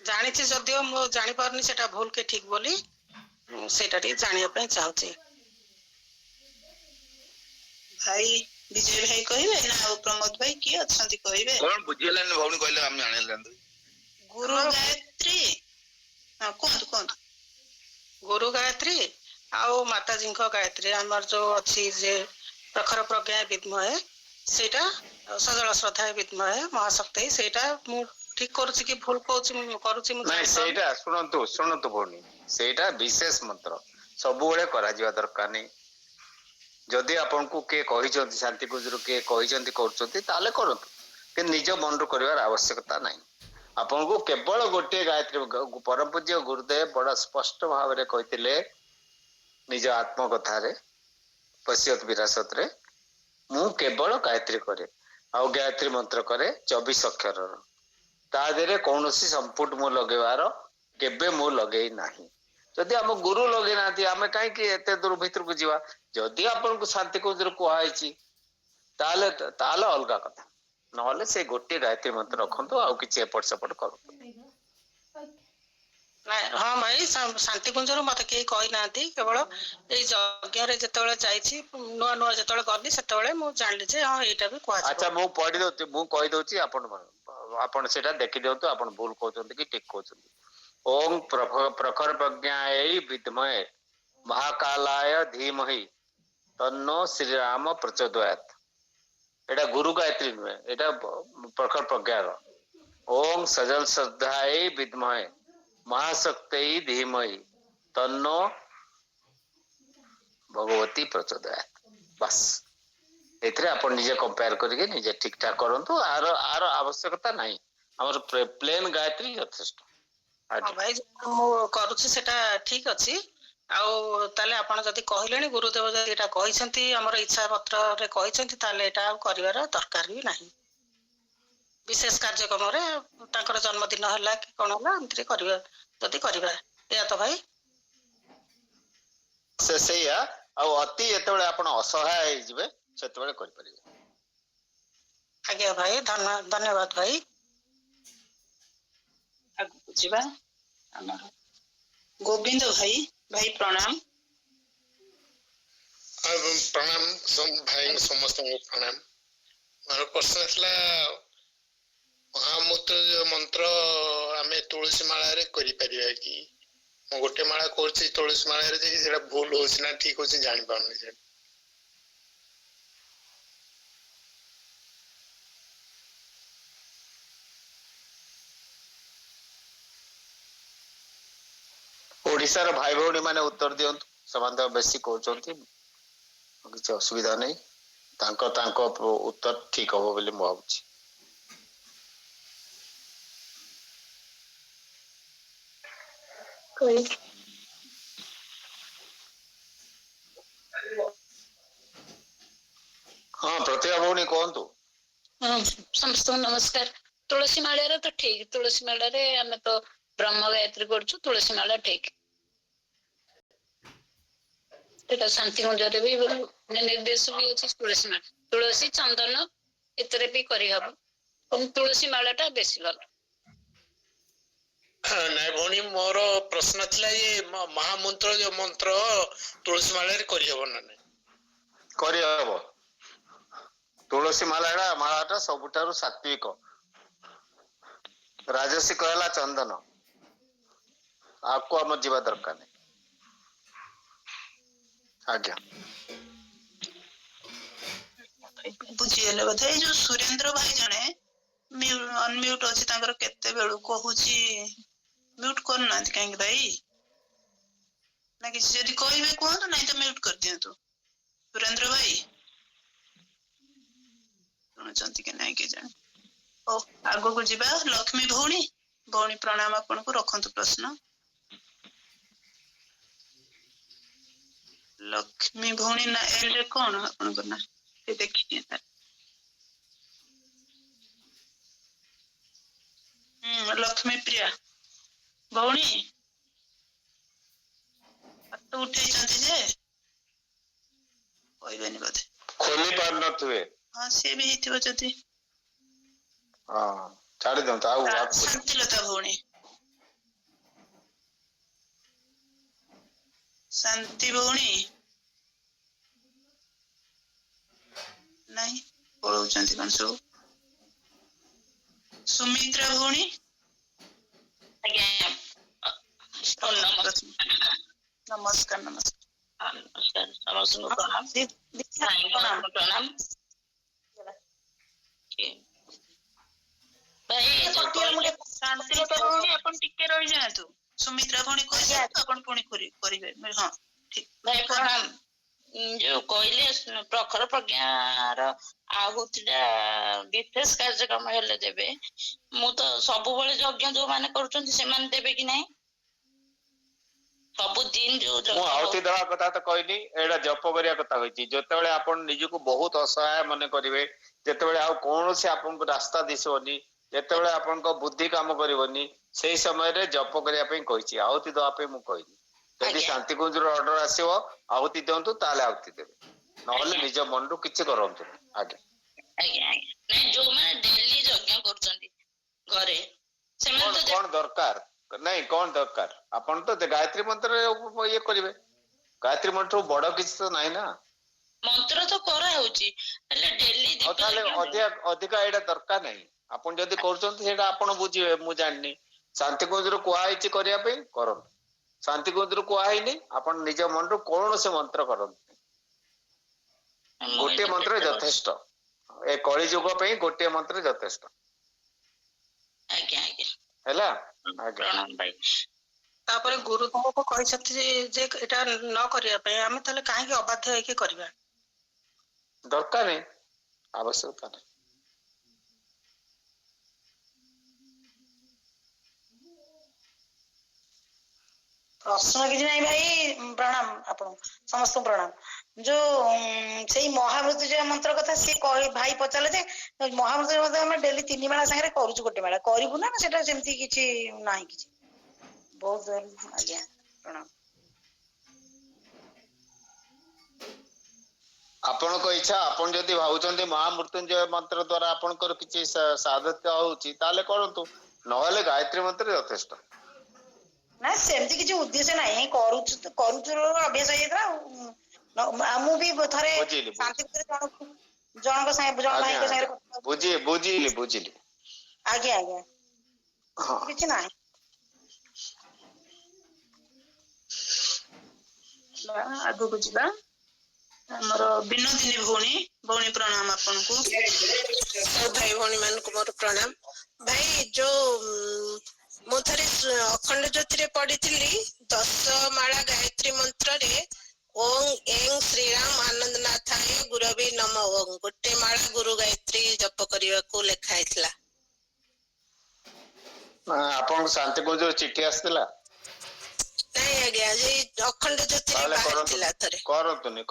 ଜାଣିଛି ଯଦିଓ ମୁଁ ଜାଣିପାରୁନି ସେଟା ଭୁଲ କି ଠିକ ବୋଲି, ସେଇଟା ଟିକେ ଜାଣିବା ପାଇଁ ଚାହୁଁଛି।
ଭାଇ ବିଜୟ ଭାଇ କହିବେ ନା ଆଉ ପ୍ରମୋଦ ଭାଇ କିଏ ଅଛନ୍ତି କହିବେ?
କଣ ବୁଝିହେଲାନି ଭଉଣୀ କହିଲେ, ଆମେ ଜାଣିଲେ।
ଗୁରୁ ଗାୟତ୍ରୀ, ହଁ କୁହନ୍ତୁ କୁହନ୍ତୁ।
ଗୁରୁ ଗାୟତ୍ରୀ ଆଉ ମାତାଜୀଙ୍କ ଗାୟତ୍ରୀ, ଆମର ଯୋଉ ଅଛି ଯେ ପ୍ରଖର ପ୍ରଜ୍ଞା ବିଦ୍ମହେ, ସେଇଟା ସଜଳ ଶ୍ରଦ୍ଧା ବିଦ୍ମହେ ମହାଶକ୍ତି, ସେଇଟା ମୁଁ ଠିକ କରୁଛି କି ଭୁଲ କରୁଛି ମୁଁ
ନାଇଁ, ସେଇଟା ଶୁଣନ୍ତୁ ଶୁଣନ୍ତୁ ଭଉଣୀ, ସେଇଟା ବିଶେଷ ମନ୍ତ୍ର, ସବୁବେଳେ କରାଯିବା ଦରକାର ନାହିଁ। ଯଦି ଆପଣଙ୍କୁ କିଏ କହିଛନ୍ତି, ଶାନ୍ତି ପୂଜରୁ କିଏ କହିଛନ୍ତି କରୁଛନ୍ତି, ତାହେଲେ କରନ୍ତୁ, କିନ୍ତୁ ନିଜ ମନରୁ କରିବାର ଆବଶ୍ୟକତା ନାହିଁ। ଆପଣଙ୍କୁ କେବଳ ଗୋଟିଏ ଗାୟତ୍ରୀ, ପରମ ପୂଜ୍ୟ ଗୁରୁଦେବ ବଡ ସ୍ପଷ୍ଟ ଭାବରେ କହିଥିଲେ ନିଜ ଆତ୍ମକଥାରେ, ପଶ୍ୟତ ବିରାସତରେ, ମୁଁ କେବଳ ଗାୟତ୍ରୀ କରେ, ଆଉ ଗାୟତ୍ରୀ ମନ୍ତ୍ର କରେ 24 ଅକ୍ଷରର। ତା ଦେହରେ କୌଣସି ସମ୍ପୁଟ ମୁଁ ଲଗେଇବାର କେବେ ମୁଁ ଲଗେଇ ନାହିଁ। ଯଦି ଆମ ଗୁରୁ ଲଗେଇ ନାହାନ୍ତି, ଆମେ କାହିଁକି ଏତେ ଦୂର ଭିତରକୁ ଯିବା? ଯଦି ଆପଣଙ୍କୁ ଶାନ୍ତି କୁଞ୍ଜରୁ କୁହାଯାଇଛି, ତାହେଲେ ଅଲଗା କଥା, ନହେଲେ ସେ ଗୋଟିଏ ଗାୟତ୍ରୀ ମନ୍ତ୍ର ରଖନ୍ତୁ, ଆଉ କିଛି ଏପଟ ସେପଟ କରନ୍ତୁ।
ହଁ ଭାଇ ଶାନ୍ତି କୁଞ୍ଜରୁ ମତେ କେହି କହିନାହାନ୍ତି, କେବଳ ଏଇ ଯଜ୍ଞରେ ଯେତେବେଳେ ଯାଇଛି ନୂଆ ନୂଆ ଯେତେବେଳେ ଗଲି ସେତେବେଳେ ମୁଁ ଜାଣିଲି ଯେ ହଁ ଏଇଟା ବି କୁହାଯିବ।
ଆଚ୍ଛା ମୁଁ ପଢି ଦଉଛି, ମୁଁ କହିଦଉଛି, ଆପଣ ସେଇଟା ଦେଖି ଦିଅନ୍ତୁ, ଆପଣ ଭୁଲ କହୁଛନ୍ତି କି ଠିକ କହୁଛନ୍ତି। ଓಂ ପ୍ରଖର ପ୍ରଜ୍ଞାयै ବିଦ୍ମହେ ମହାକାଲାୟ ଧୀମହି ତନ୍नो ଶ୍ରୀରାମ ପ୍ରଚୋଦୟାତ୍। ଏଇଟା ଗୁରୁ ଗାୟତ୍ରୀ ନୁହେଁ, ଏଇଟା ପ୍ରଖର ପ୍ରଜ୍ଞାର। ଓಂ ସଜଲ ଶ୍ରଦ୍ଧାयै ବିଦ୍ମହେ ମହାଶକ୍ତିयै ଧୀମହି ତନ୍नो ଭଗବତୀ ପ୍ରଚୋଦୟାତ୍। ବାସ୍ ଏଥିରେ ଆପଣ ନିଜେ କମ୍ପେୟାର କରିକି ନିଜେ ଠିକ ଠାକ କରନ୍ତୁ। ଆର ଆବଶ୍ୟକତା ନାହିଁ, ଆମର ପ୍ଲେନ ଗାୟତ୍ରୀ ଯଥେଷ୍ଟ।
ହଁ ଭାଇ ମୁଁ କରୁଛି ସେଟା ଠିକ ଅଛି। ଆଉ ତାହେଲେ ଆପଣ ଯଦି କହିଲେଣି ଗୁରୁଦେବ ଯଦି ଏଇଟା କହିଛନ୍ତି, ଆମର ଇଚ୍ଛା ପତ୍ରରେ କହିଛନ୍ତି, ତାହେଲେ ଏଇଟା ଆଉ କରିବାର ଦରକାର ବି ନାହିଁ। ବିଶେଷ କାର୍ଯ୍ୟକ୍ରମରେ ତାଙ୍କର ଜନ୍ମଦିନ ହେଲା କି କଣ ହେଲା ଏମିତିରେ କରିବା, ଯଦି କରିବା, ଏଇଆ ତ ଭାଇ।
ସେଇଆ, ଆଉ ଅତି ଯେତେବେଳେ ଆପଣ ଅସହାୟ ହେଇଯିବେ ସେତେବେଳେ କରିପାରିବେ।
ଆଜ୍ଞା ଭାଇ, ଧନ୍ୟବାଦ ଭାଇ।
ଆଗକୁ ଯିବା। ଆମର ଗୋବିନ୍ଦ ଭାଇ, ଭାଇ ପ୍ରଣାମ।
ପ୍ରଣାମ ଭାଇ, ସମସ୍ତଙ୍କୁ ପ୍ରଣାମ। ମୋର ପ୍ରଶ୍ନ ଥିଲା, ମହାମୂତ୍ର ମନ୍ତ୍ର ଆମେ ତୁଳସୀ ମାଳାରେ କରିପାରିବା କି? ମୁଁ ଗୋଟେ ମାଳା କରୁଛି ତୁଳସୀ ମାଳାରେ, ଯେ ସେଟା ଭୁଲ ହଉଛି ନା ଠିକ ହଉଛି ଜାଣିପାରୁନି ସେଟା।
ଓଡିଶାର ଭାଇ ଭଉଣୀ ମାନେ ଉତ୍ତର ଦିଅନ୍ତୁ, ସେମାନେ ତ ବେଶୀ କହୁଛନ୍ତି, କିଛି ଅସୁବିଧା ନାହିଁ, ତାଙ୍କ ଉତ୍ତର ଠିକ ହବ ବୋଲି ମୁଁ ଭାବୁଛି। ହଁ ପ୍ରତିଭା ଭଉଣୀ କୁହନ୍ତୁ।
ସମସ୍ତଙ୍କୁ ନମସ୍କାର। ତୁଳସୀ ମାଳାରେ ତ ଠିକ, ତୁଳସୀ ମାଳାରେ ଆମେ ତ ବ୍ରହ୍ମ ଗାୟତ୍ରୀ କରୁଛୁ, ତୁଳସୀ ମାଳା ଠିକ। ସେଟା ଶାନ୍ତି କୁଞ୍ଜରେ ବି ନିର୍ଦ୍ଦେଶ ବି ଅଛି ତୁଳସୀ ମାଳା, ତୁଳସୀ ଚନ୍ଦନ ଏଥିରେ ବି କରିହବ, କିନ୍ତୁ ତୁଳସୀ ମାଳା ଟା ବେଶୀ ଭଲ।
ନାଇଁ ଭଉଣୀ, ମୋର ପ୍ରଶ୍ନ ଥିଲା ଯେ ମହାମନ୍ତ୍ର ଯୋଉ ମନ୍ତ୍ର ତୁଳସୀ ମାଳାରେ କରିହବ ନା ନାଇଁ?
କରିହବ। ତୁଳସୀ ମାଳାଟା ସବୁଠାରୁ ସାତ୍ବିକ। ରାଜସିକ ହେଲା ଚନ୍ଦନ, ଆକୁ ଆମର ଯିବା ଦରକାର ନାହିଁ। ଆଜ୍ଞା
ବୁଝିଗଲେ ବୋଧେ। ଏଇ ଯୋଉ ସୁରେନ୍ଦ୍ର ଭାଇ ଜଣେ ଅନମ୍ୟୁଟ ଅଛି, ତାଙ୍କର କେତେବେଳୁ କହୁଛି, ମ୍ୟୁଟ କରୁନାହାନ୍ତି କାହିଁକି ଭାଇ? ନା କିଛି ଯଦି କହିବେ କୁହନ୍ତୁ, ନାଇଁ ତ ମ୍ୟୁଟ କରିଦିଅନ୍ତୁ। ସୁରେନ୍ଦ୍ର ଭାଇ ଶୁଣୁଛନ୍ତି କି ନାଇଁ କେଜାଣି। ହଉ ଆଗକୁ ଯିବା। ଲକ୍ଷ୍ମୀ ଭଉଣୀ, ଭଉଣୀ ପ୍ରଣାମ ଆପଣଙ୍କୁ, ରଖନ୍ତୁ ପ୍ରଶ୍ନ। ଲକ୍ଷ୍ମୀ ଭଉଣୀ ନା ଏଲରେ କଣ ଆପଣଙ୍କର ନା, ଦେଖିଦିଏ ତାର। ଲକ୍ଷ୍ମୀ ପ୍ରିୟା ଭଉଣୀ ହାତ ଉଠେଇଛନ୍ତି ଯେ କହିବେନି ବୋଧେ,
ଖୋଲି ପାରୁନଥିବେ।
ହଁ ସିଏ ବି ହେଇଥିବ ଯଦି।
ହଁ ଛାଡି ଦିଅନ୍ତୁ। ଆଉ
ଶାନ୍ତିଲତା ଭଉଣୀ, ଶାନ୍ତି ଭଉଣୀ ନାହିଁ, ପଳଉଛନ୍ତି କଣ ସବୁ। ସୁମିତ୍ରା ଭଉଣୀ,
ଆଜ୍ଞା
ନମସ୍କାର।
ନମସ୍କାର, ସମସ୍ତଙ୍କୁ ପ୍ରଣାମ, ପ୍ରଣାମ।
ଶାନ୍ତିଲତା ଭଉଣୀ ଆପଣ ଟିକେ ରହିଯାଆନ୍ତୁ, ସୁମିତ୍ରା ଭଉଣୀ କହିଯାଆନ୍ତୁ, ଆପଣ ପୁଣି କରିବେ। ହଁ ଠିକ
ଭାଇ ପ୍ରଣାମ। ଯୋଉ କହିଲେ ପ୍ରଖର ପ୍ରଜ୍ଞାର ଆହୁତିଟା ବିଶେଷ କାର୍ଯ୍ୟକ୍ରମ ହେଲେ ଦେବେ, ମୁଁ ତ ସବୁବେଳେ ଯଜ୍ଞ ଯୋଉମାନେ କରୁଛନ୍ତି ସେମାନେ ଦେବେ କି ନାହିଁ? ସବୁଦିନ ଯୋଉ
ମୁଁ ଆହୁତି ଦେବା କଥା ତ କହିନି, ଏଇଟା ଜପ କରିବା କଥା କହିଛି। ଯେତେବେଳେ ଆପଣ ନିଜକୁ ବହୁତ ଅସହାୟ ମନେ କରିବେ, ଯେତେବେଳେ ଆଉ କୌଣସି ଆପଣଙ୍କୁ ରାସ୍ତା ଦିଶିବନି, ଯେତେବେଳେ ଆପଣଙ୍କ ବୁଦ୍ଧି କାମ କରିବନି, ସେଇ ସମୟରେ ଜପ କରିବା ପାଇଁ କହିଛି, ଆହୁତି ଦେବା ପାଇଁ ମୁଁ କହିନି। ଯଦି ଶାନ୍ତି କୁଞ୍ଜର ଅର୍ଡର ଆସିବ ଆହୁତି ଦିଅନ୍ତୁ, ତାହେଲେ ଆହୁତି ଦେବେ, ନହେଲେ ନିଜ ମନରୁ କିଛି କରନ୍ତୁନି। ଆଜ୍ଞା
ଆଜ୍ଞା ନାଇଁ, ଯୋଉମାନେ ଡେଲି ଯଜ୍ଞ କରୁଛନ୍ତି ଘରେ, ସେମାନେ
କଣ ଦରକାର, ନାଇଁ କଣ ଦରକାର ଆପଣ ତ ଗାୟत्री ମନ୍ତ୍ର ଇଏ କରିବେ ଗାୟत्री ମନ୍ତ୍ର ବଡ କିଛି ତ ନାହିଁ ନା
ମନ୍ତ୍ର ତ କରାହଉଛି ହେଲେ ଡେଲି
ଆଉ ତାହେଲେ ଅଧିକା ଏଇଟା ଦରକାର ନାହିଁ ଆପଣ ଯଦି କରୁଛନ୍ତି ସେଇଟା ଆପଣ ବୁଝିବେ ମୁଁ ଜାଣିନି ଶାନ୍ତି କୁଞ୍ଜରୁ କୁହାହେଇଛି କରିବା ପାଇଁ କରନ୍ତୁ ଶାନ୍ତି କୁଞ୍ଜରୁ କୁହାହେଇନି ଆପଣ ନିଜ ମନରୁ କୌଣସି ମନ୍ତ୍ର କରନ୍ତୁ ଗୋଟିଏ ମନ୍ତ୍ର ଯଥେଷ୍ଟ ଏ କଳି ଯୁଗ ପାଇଁ ଗୋଟିଏ ମନ୍ତ୍ର ଯଥେଷ୍ଟ
ଆଜ୍ଞା ଆଜ୍ଞା
ହେଲା ଆଜ୍ଞା
ପ୍ରଣାମ ଭାଇ
ତାପରେ ଗୁରୁ ତୁମକୁ କହିଛନ୍ତି ଯେ ଏଇଟା ନ କରିବା ପାଇଁ ଆମେ ତାହେଲେ କାହିଁକି ଅବାଧ୍ୟ ହେଇକି କରିବା
ଦରକାର ନାହିଁ ଆବଶ୍ୟକତା ନାହିଁ
ପ୍ରଶ୍ନ କିଛି ନାହିଁ ଭାଇ ପ୍ରଣାମ ଆପଣଙ୍କୁ ସମସ୍ତଙ୍କୁ ପ୍ରଣାମ ଯୋଉ ସେଇ ମହାମୃତ୍ୟୁଞ୍ଜୟ ମନ୍ତ୍ର କଥା ସିଏ ଭାଇ ପଚାରିଲେ ଯେ ମହାମୃତ୍ୟୁଞ୍ଜୟ ମନ୍ତ୍ର ଆମେ ଡେଲି 3 ମାଳ ସାଙ୍ଗରେ କରୁଛୁ ଗୋଟେ ମାଳ କରିବୁ ନା ସେଟା ସେମିତି କିଛି ନାହିଁ କିଛି ବହୁତ ଆଜ୍ଞା ପ୍ରଣାମ
ଆପଣଙ୍କ ଇଚ୍ଛା ଆପଣ ଯଦି ଭାବୁଛନ୍ତି ମହାମୃତ୍ୟୁଞ୍ଜୟ ମନ୍ତ୍ର ଦ୍ଵାରା ଆପଣଙ୍କର କିଛି ସାଧୁତ୍ୟ ହଉଛି ତାହେଲେ କରନ୍ତୁ ନହେଲେ ଗାୟତ୍ରୀ ମନ୍ତ୍ର ଯଥେଷ୍ଟ
ନା ସେମିତି କିଛି ଉଦ୍ଦେଶ୍ୟ ନାହିଁ କରୁଛୁ ଅଭ୍ୟାସ ହେଇଯାଇଥିଲା ଆଉ ମୁଁ ବି ଥରେ
ବୁଝିଲି
ଶାନ୍ତି ଜଣଙ୍କ ସାଙ୍ଗେ ଜଣ
ଆଜ୍ଞା
ଭାଇଙ୍କ
ଆଜ୍ଞା
ସାଙ୍ଗରେ
ବୁଝିଲି
ଆଜ୍ଞା ଆଜ୍ଞା
ହଁ
କିଛି ନାହିଁ ଆଗକୁ ଯିବା ଆମର ବିନୋଦିନୀ ଭଉଣୀ ପ୍ରଣାମ ଆପଣଙ୍କୁ
ସବୁ ଭାଇ ଭଉଣୀ ମାନଙ୍କୁ ମୋର ପ୍ରଣାମ ଭାଇ ଯୋଉ ମୁଁ ଥରେ ଅଖଣ୍ଡ ଜ୍ୟୋତିରେ ପଢିଥିଲି 10 ମାଳା ଗାୟତ୍ରୀ ମନ୍ତ୍ରରେ ଓଂ ଏଂ ଶ୍ରୀରାମ ଆନନ୍ଦ ନାଥାୟ ଗୁରବେ ନମ ଓଂ ଗୋଟେ ମାଳା ଗୁରୁ ଗାୟତ୍ରୀ ଜପ କରିବାକୁ ଲେଖା ହେଇଥିଲା
ଆପଣଙ୍କୁ ଶାନ୍ତି କୁଞ୍ଜରୁ ଚିଠି ଆସିଥିଲା
ନାଇଁ ଆଜ୍ଞା ଏଇ ଅଖଣ୍ଡ ଜ୍ୟୋତିରେ ବାହାରିଥିଲା ଥରେ
କରନ୍ତୁନି